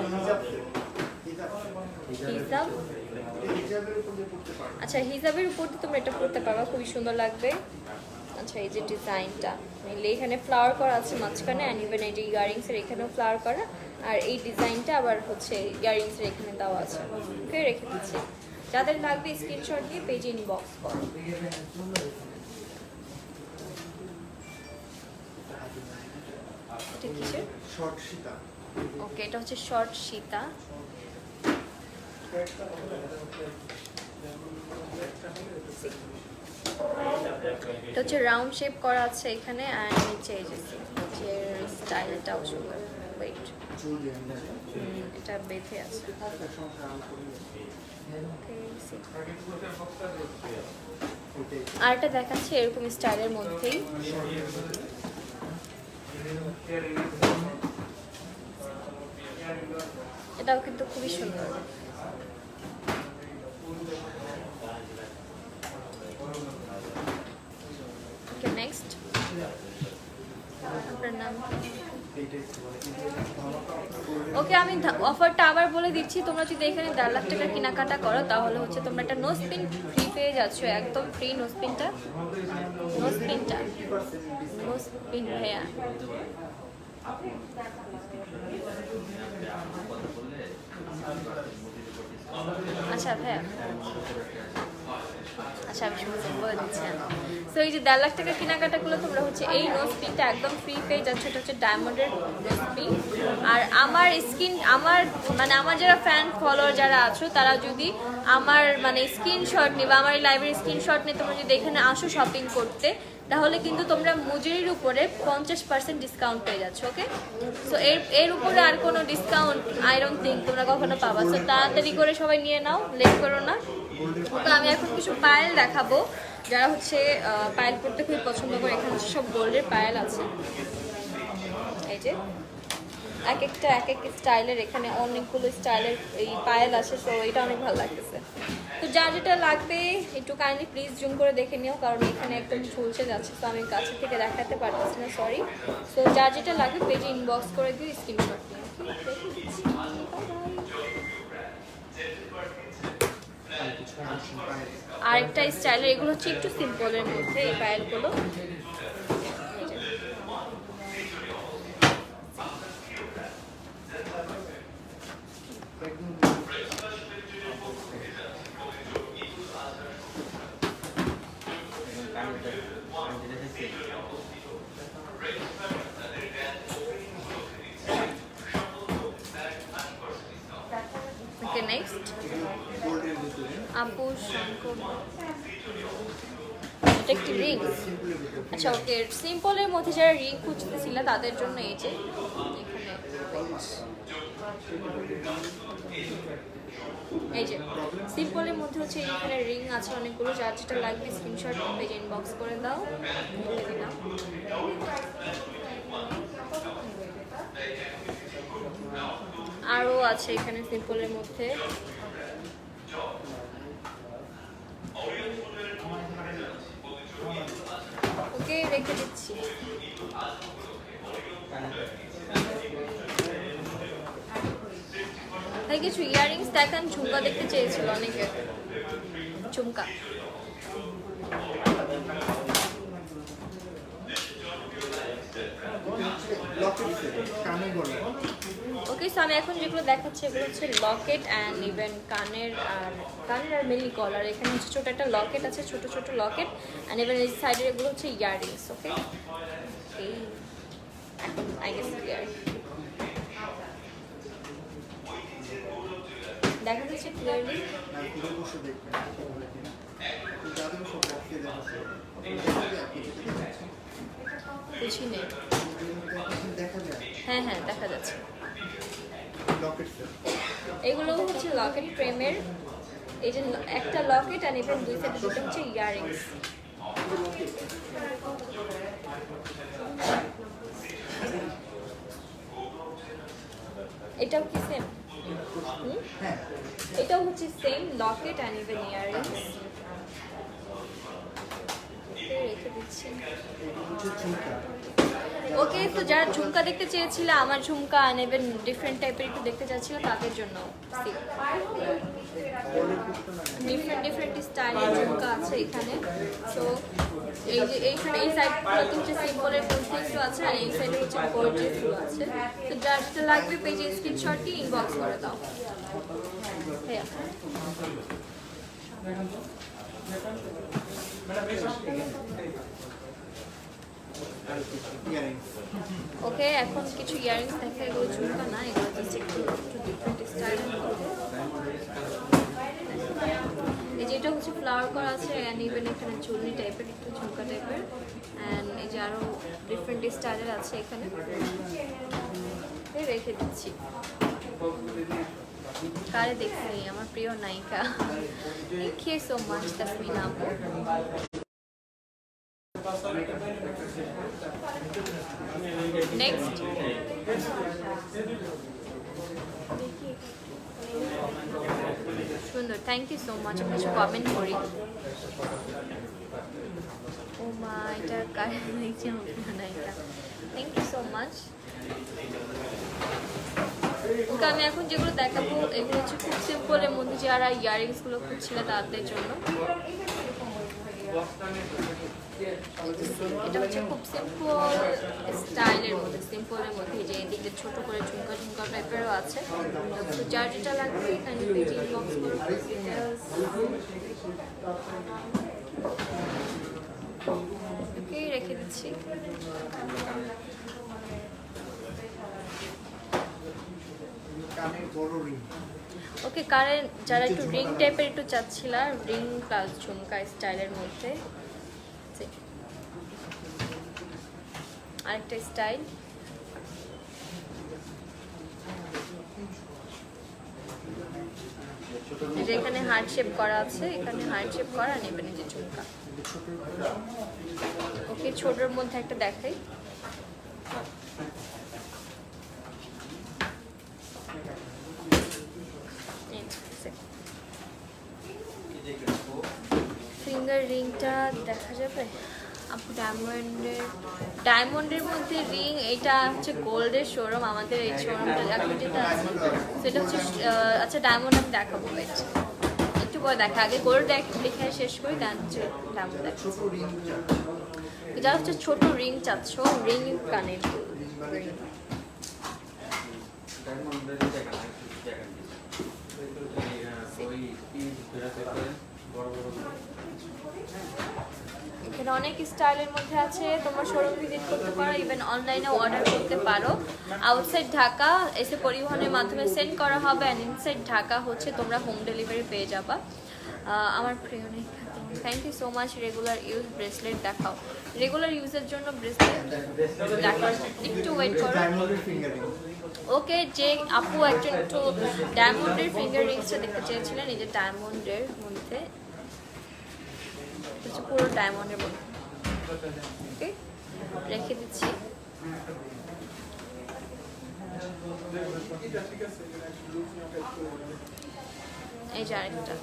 হিজাব, আচ্ছা হিজাবের উপর দিয়ে তোমরা এটা পরতে পারবা, খুবই সুন্দর লাগবে। আচ্ছা এই যে ডিজাইনটা এখানে ফ্লাওয়ার করা আছে মাঝখানে, অ্যান্ড ইভেন এই যে ইয়াররিংসের এখানেও ফ্লাওয়ার করা, আর এই ডিজাইনটা আবার হচ্ছে ইয়াররিংসের এখানে দেওয়া আছে। ওকে, রেখে দিচ্ছি, যাদের লাগবে স্ক্রিনশট দিয়ে পেজে ইনবক্স করো। এটা কিসের? শর্ট সীতা। ওকে, এটা হচ্ছে শর্ট সীতা। এটা হচ্ছে রাউন্ড শেপ করা আছে এখানে, অ্যান্ড নিচে এই যে নিচের স্টাইলটাও সুন্দর। ওয়েট, এটা বেঁধে আছে। আর এটা দেখাচ্ছে এরকম স্টাইলের মধ্যেই। এটাও কিন্তু খুবই সুন্দর। ওকে, নেক্সট আপনার নাম? ওকে, আমি অফারটা আবার বলে দিচ্ছি, তোমরা যদি এখানে 1.5 লাখ টাকার কেনাকাটা করো তাহলে হচ্ছে তোমরা একটা নো স্পিন ফ্রি পেয়ে যাচ্ছ, একদম ফ্রি নো স্পিনটা। নো স্পিনটা, নো স্পিন ভাইয়া। আচ্ছা ভাইয়া, আচ্ছা আমি শুনছি, বলে দিচ্ছি। সো এই যে 1.5 লাখ টাকা কেনাকাটাগুলো তোমরা হচ্ছে এই নো স্পিনটা একদম ফ্রি পেয়ে যাচ্ছে। এটা হচ্ছে ডায়মন্ডের নো স্পিন। আর আমার আমার যারা ফ্যান ফলোয়ার যারা আছো তারা যদি আমার স্ক্রিনশট নিবা, আমার এই লাইভের স্ক্রিনশট নিয়ে তোমরা যদি এখানে আসো শপিং করতে, তাহলে কিন্তু তোমরা মজুরির উপরে 50% ডিসকাউন্ট পেয়ে যাচ্ছ। ওকে, সো এর উপরে আর কোনো ডিসকাউন্ট আই ডোন্ট থিঙ্ক তোমরা কখনো পাবা। সো তাড়াতাড়ি করে সবাই নিয়ে নাও, লেট করো না। তো আমি এখন কিছু পায়েল দেখাবো, যারা হচ্ছে পায়েল পরতে খুবই পছন্দ করে। এখানে হচ্ছে সব গোল্ডের পায়েল আছে, এই যে এক এক স্টাইলের, এখানে অনেকগুলো স্টাইলের এই পায়েল আছে। তো এটা অনেক ভালো লাগতেছে। তো যার যেটা লাগবে একটু কাইন্ডলি প্লিজ জুম করে দেখে নিও, কারণ এখানে একদম ঝুলছে যাচ্ছে, তো আমি কাছে থেকে দেখাতে পারতেছি না, সরি। তো যার যেটা লাগবে পেজে ইনবক্স করে দিও, স্ক্রিনশট নিও। আরেকটা স্টাইলের, এগুলো হচ্ছে একটু সিম্পলের মধ্যে এই পায়েলগুলো। ওকে, নেক্সট আপু শঙ্কর, এটা একটি রিং। আচ্ছা ওকে, সিম্পলের মধ্যে যারা রিং খুঁজতেছিল তাদের জন্য এই যে এই যে সিম্পলের মধ্যে হচ্ছে এখানে রিং আছে অনেকগুলো, যার যেটা লাগবে স্ক্রিনশট পেজে ইনবক্স করে দাও। আরও আছে এখানে সিম্পলের মধ্যে। ওকে, রেখে দিচ্ছি। তাই কিছু ইয়াররিংস দেখান, ঝুমকা দেখতে চেয়েছিল অনেকে, ঝুমকা। ওকে, সো আমি এখন যেগুলো দেখাচ্ছি এগুলো হচ্ছে লকেট অ্যান্ড ইভেন কানের আর মেনলি কলার। এখানে হচ্ছে ছোটো একটা লকেট আছে, ছোট ছোট লকেট, অ্যান্ড ইভেন এই সাইডের এগুলো হচ্ছে ইয়াররিংস। ওকে, এই আই গেস ক্লিয়ার দেখা যাচ্ছে ক্লিয়ারলি। বুঝি নেই, হ্যাঁ হ্যাঁ দেখা যাচ্ছে। এগুলো হচ্ছে লকেট ফ্রেমের, এই যে একটা লকেট আর ইভেন দুই সাইডে দুটো হচ্ছে ইয়াররিংস। এটাও কি সেম? এটাও হচ্ছে same Locket and even earrings. রেখে দিচ্ছি। এটা হচ্ছে ঝুমকা। ওকে, তো যারা ঝুমকা দেখতে চেয়েছিল, আমার ঝুমকা নেবেন ডিফারেন্ট টাইপের একটু দেখতে চাচ্ছিল তাদের জন্য ডিফারেন্ট স্টাইলের ঝুমকা আছে এখানে। তো এই যে এইখানে এই সাইডগুলোতে হচ্ছে সিম্পলের মধ্যে একটু আছে, আর এই সাইডে হচ্ছে গর্জিয়াস ফুল আছে। তো যার যেটা লাগবে পেজে স্ক্রিনশট দিয়ে ইনবক্স করে দাও। হ্যাঁ, ওকে, এখন কিছু ইয়ারিংস দেখে, এগুলো ঝুমকা না, এগুলো জাস্ট একটু ডিফারেন্ট স্টাইলের মধ্যে। এই যে এটা হচ্ছে ফ্লাওয়ার করা আছে, অ্যান্ড ইভেন এখানে চুলনি টাইপের একটু ঝুমকা টাইপের, অ্যান্ড এই যে আরও ডিফারেন্ট স্টাইলের আছে এখানে। রেখে দিচ্ছি। কারে দেখছি, আমার প্রিয় নায়িকা। Thank you so much Tasmina আপু। নেক্সট সুন্দর, থ্যাংক ইউ সো মাচ। আমি কিছু কমেন্ট করি। ও মা, এটা কারে দেখছি, আমার প্রিয় নায়িকা। Thank you so much. Okay, আমি এখন যেগুলো দেখাবো এগুলো হচ্ছে খুব সিম্পলের মধ্যে, যারা ইয়ারিংসগুলো খুঁজছিল তাদের জন্য। এটা হচ্ছে খুব সিম্পল স্টাইলের মধ্যে, সিম্পলের মধ্যে যে এদিকে ছোট করে ঝুমকা ঝুমকা টাইপেরও আছে। তো যার যেটা লাগবে এখানে পেজে ইনবক্স করুন। ওকে, রেখে দিচ্ছি। ওকে, কারেন্ট যারা একটু রিং টাইপের একটু চাচ্ছিল, রিং প্লাস ঝুমকা স্টাইলের মধ্যে আরেকটা স্টাইল। এখানে হার্ট শেপ করা আছে, এখানে হার্ট শেপ করা নেবেন এই যে ঝুমকা। ওকে, ছোটর মধ্যে একটা দেখাই। ফিঙ্গার রিংটা দেখা যাবে আপু? ডায়মন্ডের মধ্যে রিং, এটা হচ্ছে গোল্ডের শোরুম, আমাদের এই শোরুমটা এখন যেটা আছে সেটা হচ্ছে আচ্ছা ডায়মন্ড আমি দেখাবো, একটু পরে দেখা, আগে গোল্ড দেখে শেষ করি, দেন হচ্ছে ডায়মন্ড দেখা। এটা হচ্ছে ছোট রিং চাচ্ছ, রিং কানের রিং। এখানে অনেক স্টাইলের মধ্যে আছে, তোমরা শোরুম ভিজিট করতে পারো, ইভেন অনলাইনে অর্ডার করতে পারো। আউটসাইড ঢাকা এসে পরিবহনের মাধ্যমে সেন্ড করা হবে, অ্যান্ড ইনসাইড ঢাকা হচ্ছে তোমরা হোম ডেলিভারি পেয়ে যাবা। আমার প্রিয় নেই, thank you so much. Regular use bracelet দেখাও। রেগুলার ইউজের জন্য ব্রেসলেট দেখাও, একটু ওয়েট করো। ওকে, যে আপু একজন একটু ডায়মন্ডের ফিঙ্গার রিংসটা দেখতে চেয়েছিলেন, এই যে ডায়মন্ডের মধ্যে, পুরো ডায়মন্ডের মধ্যে। ওকে, রেখে দিচ্ছি। এই যে আরেকটা।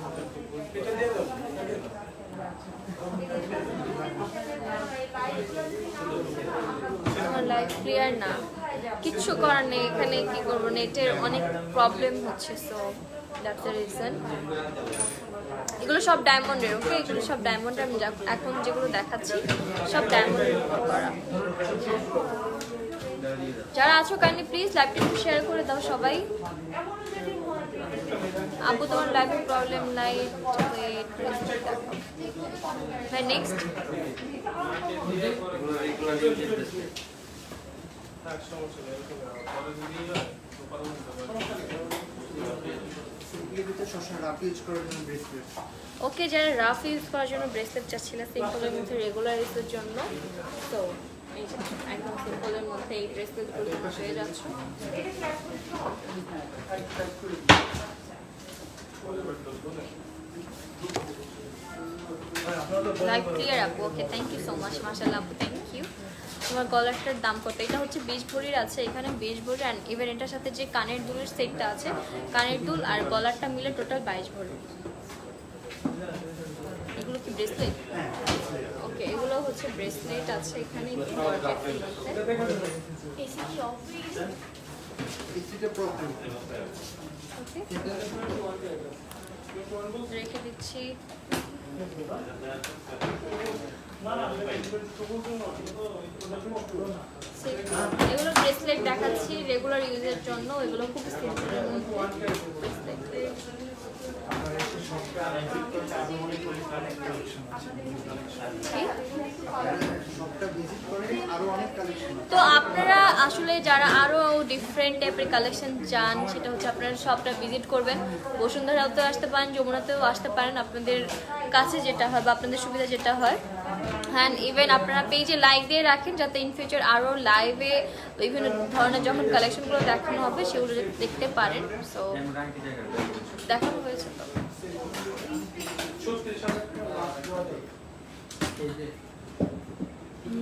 আমার লাইফ ক্লিয়ার না, কিচ্ছু করার নেই, এখানে কি করবো, নেটের অনেক প্রবলেম হচ্ছে, সো দ্যাটস দ্য রিজন। এগুলো সব ডায়মন্ডের। ওকে, এগুলো সব ডায়মন্ডের। আমি এখন যেগুলো দেখাচ্ছি সব ডায়মন্ডের করা। যারা আছো কাইন্ডলি প্লিজ লাইভটা একটু শেয়ার করে দাও সবাই। আপু তোমার লাইভে প্রবলেম, লাইট ভাই। নেক্সট ওকে, যারা রাফ ইউজ করার জন্য ব্রেসলেট চাচ্ছিল সিম্পলের মধ্যে রেগুলার ইউজের জন্য, তো এই যে একদম সিম্পলের মধ্যে এই ব্রেসলেটগুলো পেয়ে যাচ্ছ। লাইভ ক্লিয়ার আপু। ওকে, থ্যাংক ইউ সো মাচ। মাশাআল্লাহ আপু, থ্যাংক ইউ। তোমার গলারটার দাম কত? এটা হচ্ছে 20 ভরির আছে, এখানে 20 ভরি, অ্যান্ড ইভেন এটার সাথে যে কানের দুলের সেটটা আছে, কানের দুল আর গলারটা মিলে টোটাল 22 ভরি। এগুলো কি কি ব্রেসলেট? ওকে, এগুলো হচ্ছে ব্রেসলেট আছে এখানে একটু গর্জিয়াসের মধ্যে। এসি কি অফ হয়ে গেছে? এসিটা প্রবলেম। ওকে, রেখে দিচ্ছি। এগুলো ব্রেসলেট দেখাচ্ছি রেগুলার ইউজের জন্য, এগুলো খুব সিম্পলের মধ্যে ব্রেসলেট। তো আপনারা আসলে যারা আরো ডিফারেন্ট টাইপের কালেকশন চান সেটা হচ্ছে আপনারা শপটা ভিজিট করবেন। বসুন্ধরাতেও আসতে পারেন, যমুনাতেও আসতে পারেন, আপনাদের কাছে যেটা হয় বা আপনাদের সুবিধা যেটা হয়। অ্যান্ড ইভেন আপনারা পেজে লাইক দিয়ে রাখেন যাতে ইন ফিউচার আরও লাইভে বিভিন্ন ধরনের যখন কালেকশনগুলো দেখানো হবে সেগুলো দেখতে পারেন। সো দেখানো হয়েছে তো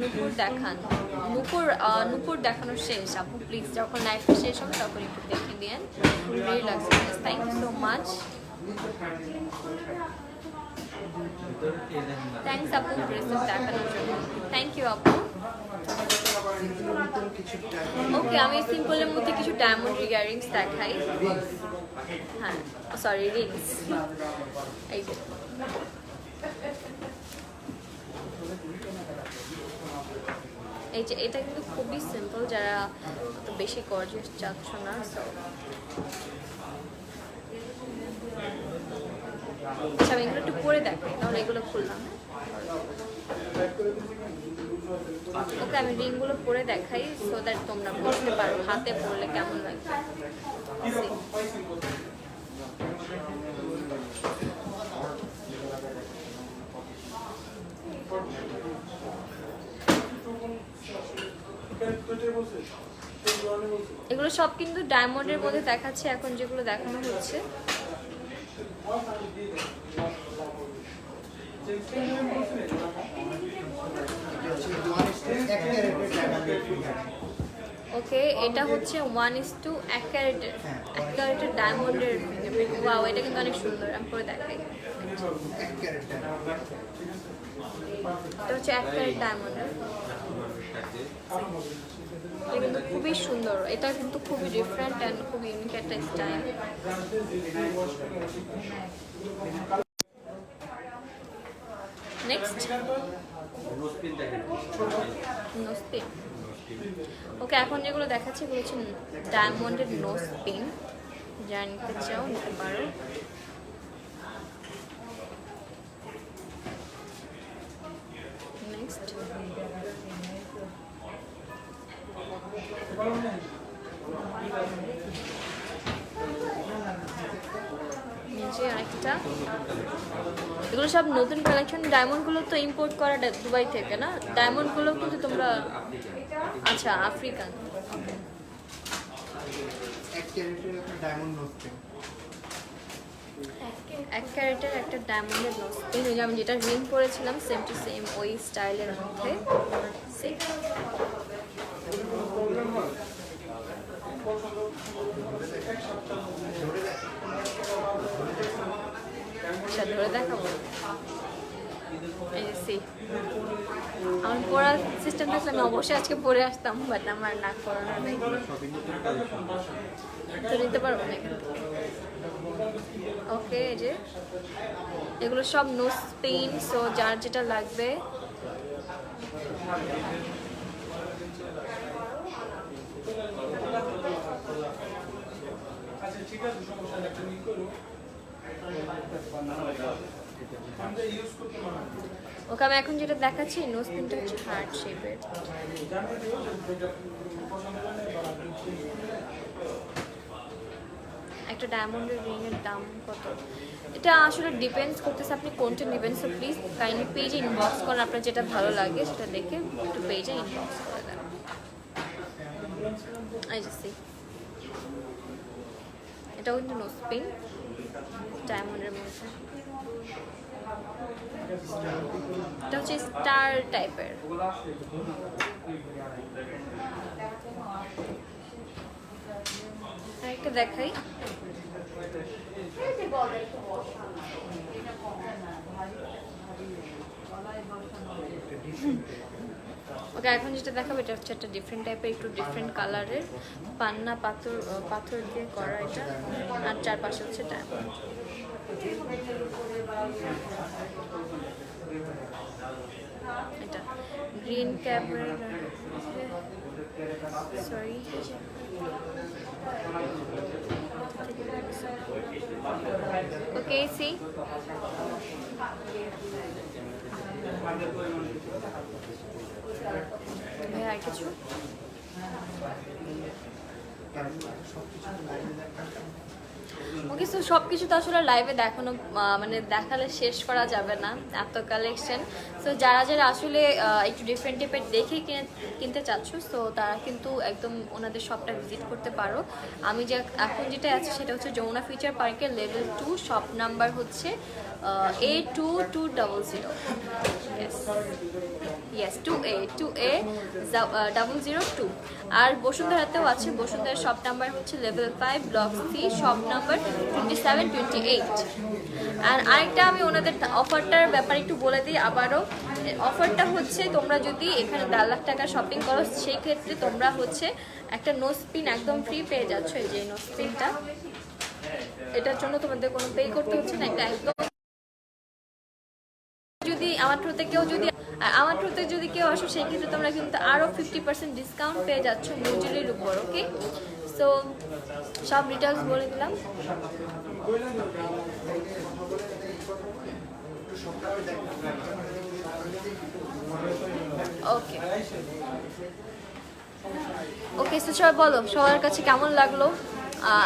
নূপুর দেখান। নূপুর দেখানো শেষ আপু, প্লিজ যখন লাইভটা শেষ হবে তখন একটু দেখে দিন। রিয়েলি লাগছে, thank you so much. Thanks আপু ব্রেসলেট দেখানোর জন্য, থ্যাংক ইউ আপু। ওকে, আমি সিম্পলের মধ্যে কিছু ডায়মন্ড ইয়াররিংস দেখাই। হ্যাঁ, সরি, রিংস। এই যে এটা কিন্তু খুবই সিম্পল, যারা বেশি গর্জিয়াস চাচ্ছ না। সো আচ্ছা, আমি এগুলো একটু পরে দেখাই, তাহলে এগুলো খুললাম। ওকে, আমি রিংগুলো পরে দেখাই সো দ্যাট তোমরা বুঝতে পারো হাতে পরলে কেমন লাগবে। এগুলো সব কিন্তু ডায়মন্ডের মধ্যে দেখাচ্ছে এখন যেগুলো দেখানো হচ্ছে। ওকে, এটা হচ্ছে 1:1 ক্যারেটের ডায়মন্ডের। ওয়াও, এটা কিন্তু অনেক সুন্দর, আমি করে দেখাই। এটা হচ্ছে 1 ক্যারেট ডায়মন্ডের, এটা কিন্তু খুবই সুন্দর। এটা কিন্তু খুবই ডিফারেন্ট অ্যান্ড খুব ইউনিক একটা স্টাইল। Next nose pin. ওকে, এখন যেগুলো দেখাচ্ছি এগুলো হচ্ছে ডায়মন্ডের নোসপিন, যা নিতে চাও নিতে পারো। নেক্সট নিচে আরেকটা। এগুলো সব নতুন কালেকশন। ডায়মন্ডগুলো তো ইম্পোর্ট করা দুবাই থেকে না, ডায়মন্ডগুলো কিন্তু তোমরা আচ্ছা আফ্রিকান। এক ক্যারেটের একটা ডায়মন্ডের নোসপিন, ওই যে আমি যেটা রিং পরেছিলাম সেম টু সেম ওই স্টাইলের মধ্যে। আচ্ছা, ধরে দেখাবো। আমার পড়ার সিস্টেম থাকলে আমি অবশ্যই আজকে পড়ে আসতাম, বাট আমার না করানো নেই, তো নিতে পারবো না এখান থেকে। ওকে, এই যে এগুলো সব নোসপিন, সো যার যেটা লাগবে ওকে। আমি এখন যেটা দেখাচ্ছি নোসপিনটা হচ্ছে হার্ট শেপের। একটা ডায়মন্ডের রিং এর দাম কত? এটা আসলে ডিপেন্ডস করতেছে আপনি কোনটা নেবেন। সো প্লিজ কাইন্ডলি পেজে ইনবক্স করেন, আপনার যেটা ভালো লাগে সেটা দেখে একটু পেজে ইনবক্স করে দেন। এই যে সি, এটাও কিন্তু নোসপিন ডায়মন্ডের মধ্যে। এটা হচ্ছে স্টার টাইপের। আরেকটা দেখাই। ওকে, এখন যেটা দেখাবো এটা হচ্ছে একটা ডিফারেন্ট টাইপের, একটু ডিফারেন্ট কালারের পান্না পাথর দিয়ে করা এটা, আর চারপাশে হচ্ছে ডায়মন্ড। এটা গ্রিন ক্যামেরা, সরি ওকে সি ভাই আর কিছু ওকে। সো সব কিছু তো আসলে লাইভে দেখানো মানে দেখালে শেষ করা যাবে না, এত কালেকশন। সো যারা যারা আসলে একটু ডিফারেন্ট টাইপের দেখে কিনতে চাচ্ছ, সো তারা কিন্তু একদম ওনাদের শপটা ভিজিট করতে পারো। আমি যে এখন যেটা আছে সেটা হচ্ছে যমুনা ফিউচার পার্কের লেভেল 2, শপ নাম্বার হচ্ছে A2200। Yes 2A 002। আর বসুন্ধরাতেও আছে, বসুন্ধরার শপ নাম্বার হচ্ছে level 5, block C, shop number 2728। আর আরেকটা আমি ওনাদের অফারটার ব্যাপারে একটু বলে দিই আবারও। অফারটা হচ্ছে তোমরা যদি এখানে 1.5 লাখ টাকা শপিং করো, সেই ক্ষেত্রে তোমরা হচ্ছে একটা নো স্পিন একদম ফ্রি পেয়ে যাচ্ছ। এই যে নো স্পিনটা, এটার জন্য তোমাদের কোনো পে করতে হচ্ছে না, একটা একদম। যদি আমার থ্রুতে যদি কেউ আসো, সেই ক্ষেত্রে তোমরা কিন্তু আরও 50% ডিসকাউন্ট পেয়ে যাচ্ছ মজুরির উপর। ওকে, সো সব ডিটেলস বলে দিলাম। ওকে ওকে, সো সবাই বলো সবার কাছে কেমন লাগলো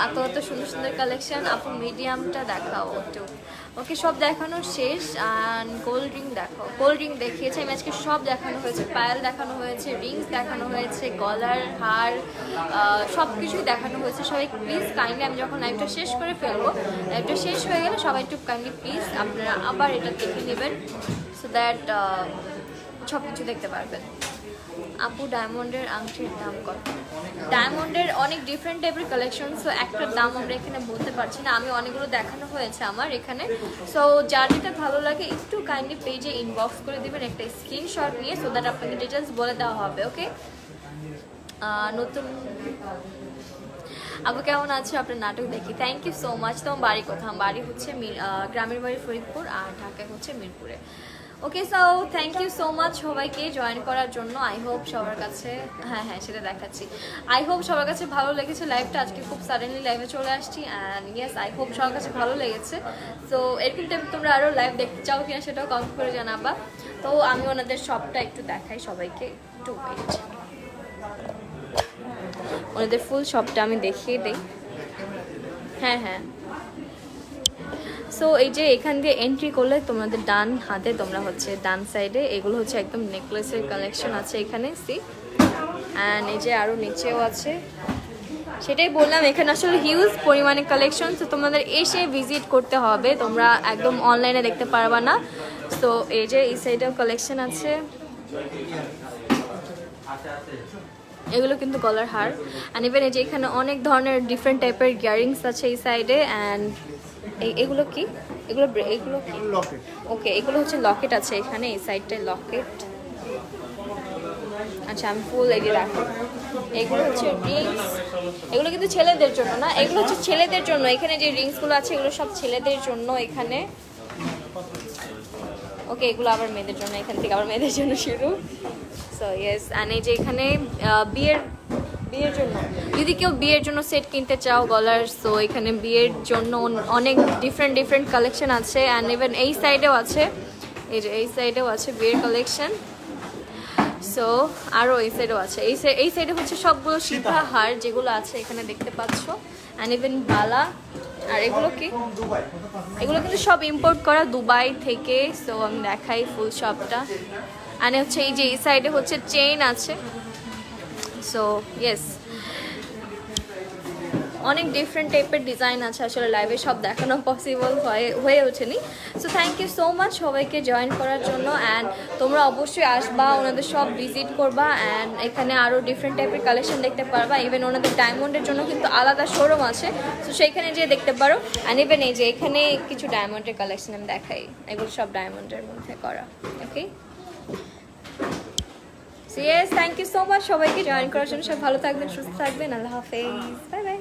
এত এত সুন্দর সুন্দর কালেকশন। আপু মিডিয়ামটা দেখাও একটু। ওকে, সব দেখানো শেষ। আর গোল্ড রিং দেখো, গোল্ড রিং দেখিয়েছে আমি আজকে, সব দেখানো হয়েছে, পায়েল দেখানো হয়েছে, রিংস দেখানো হয়েছে, গলার হার, সব কিছুই দেখানো হয়েছে। সবাই প্লিজ কাইন্ডলি, আমি যখন লাইভটা শেষ করে ফেলবো, লাইভটা শেষ হয়ে গেলে সবাই একটু কাইন্ডলি প্লিজ আপনারা আবার এটা দেখে নেবেন, সো দ্যাট সব কিছু দেখতে পারবেন। আপু ডায়মন্ডের আংটির দাম কত? ডায়মন্ডের অনেক ডিফারেন্ট টাইপের কালেকশন, সো একটার দাম আমরা এখানে বলতে পারছি না, আমি অনেকগুলো দেখানো হয়েছে আমার এখানে। সো যার যেটা ভালো লাগে একটু কাইন্ডলি পেজে ইনবক্স করে দেবেন একটা স্ক্রিনশট নিয়ে, সো দ্যাট আপনাকে ডিটেলস বলে দেওয়া হবে। ওকে, নতুন আপু কেমন আছে? আপনার নাটক দেখি, থ্যাংক ইউ সো মাচ। তোমার বাড়ি কোথাও? বাড়ি হচ্ছে গ্রামের বাড়ি ফরিদপুর, আর ঢাকায় হচ্ছে মিরপুরে। Okay, so thank you so much সবাইকে জয়েন করার জন্য। আই হোপ সবার কাছে, হ্যাঁ সেটা দেখাচ্ছি, আই হোপ সবার কাছে ভালো লেগেছে লাইভটা। আজকে খুব সাডেনলি লাইভে চলে আসছি, অ্যান্ড ইয়েস আই হোপ সবার কাছে ভালো লেগেছে। সো এরকম টাইপ তোমরা আরও লাইভ দেখতে চাও কিনা সেটাও কমেন্ট করে জানাবা। তো আমি ওনাদের শপটা একটু দেখাই সবাইকে, একটু ওয়েট, ওনাদের ফুল শপটা আমি দেখিয়ে দিই। হ্যাঁ সো এই যে এখান দিয়ে এন্ট্রি করলে তোমাদের ডান হাতে, তোমরা হচ্ছে ডান সাইডে, এগুলো হচ্ছে একদম নেকলেসের কালেকশন আছে এখানে, সি। অ্যান্ড এই যে আরও নিচেও আছে, সেটাই বললাম এখানে আসলে হিউজ পরিমাণে কালেকশন। তো তোমাদের এসে ভিজিট করতে হবে, তোমরা একদম অনলাইনে দেখতে পারবা না। তো এই যে এই সাইডেও কালেকশন আছে, এগুলো কিন্তু গলার হার। অ্যান্ড ইভেন এই যে এখানে অনেক ধরনের ডিফারেন্ট টাইপের ইয়ারিংস আছে এই সাইডে। অ্যান্ড এগুলো কি? এগুলো কি? লকেট। ওকে, এগুলো হচ্ছে লকেট আছে এখানে, এই সাইডটায় লকেট। আচ্ছা, আমি ফুল এগিয়ে রাখবো। এগুলো হচ্ছে রিংস, এগুলো কিন্তু ছেলেদের জন্য না, এগুলো হচ্ছে ছেলেদের জন্য। এখানে যে রিংসগুলো আছে এগুলো সব ছেলেদের জন্য এখানে। ওকে, এগুলো আবার মেয়েদের জন্য, এখান থেকে আবার মেয়েদের জন্য শুরু। সো ইয়েস, অ্যান্ড এই যে এখানে বিয়ের জন্য, যদি কেউ বিয়ের জন্য সেট কিনতে চাও গলার, সো এখানে বিয়ের জন্য অনেক ডিফারেন্ট কালেকশন আছে। অ্যান্ড ইভেন এই সাইডেও আছে, এই যে এই সাইডেও আছে বিয়ের কালেকশন। সো আরও এই সাইডেও আছে, এই সাইডে হচ্ছে সবগুলো সীতাহার যেগুলো আছে এখানে দেখতে পাচ্ছ। অ্যান্ড ইভেন বালা। আর এগুলো কি? এগুলো কিন্তু সব ইম্পোর্ট করা দুবাই থেকে। সো আমি দেখাই ফুল শপটা। অ্যান্ড হচ্ছে এই যে এই সাইডে হচ্ছে চেইন আছে। সো ইয়েস, অনেক ডিফারেন্ট টাইপের ডিজাইন আছে, আসলে লাইভে সব দেখানো পসিবল হয়ে ওঠেনি। So thank you so much সবাইকে জয়েন করার জন্য। অ্যান্ড তোমরা অবশ্যই আসবা, ওনাদের সব ভিজিট করবা। অ্যান্ড এখানে আরও ডিফারেন্ট টাইপের কালেকশন দেখতে পারবা। ইভেন ওনাদের ডায়মন্ডের জন্য কিন্তু আলাদা শোরুম আছে, সো সেইখানে যেয়ে দেখতে পারো। অ্যান্ড ইভেন এই যে এখানে কিছু ডায়মন্ডের কালেকশন আমি দেখাই, এগুলো সব ডায়মন্ডের মধ্যে করা। Okay, so yes, thank you so much সবাইকে জয়েন করার জন্য। সব ভালো থাকবেন, সুস্থ থাকবেন। আল্লাহ হাফেজ, বাই বাই।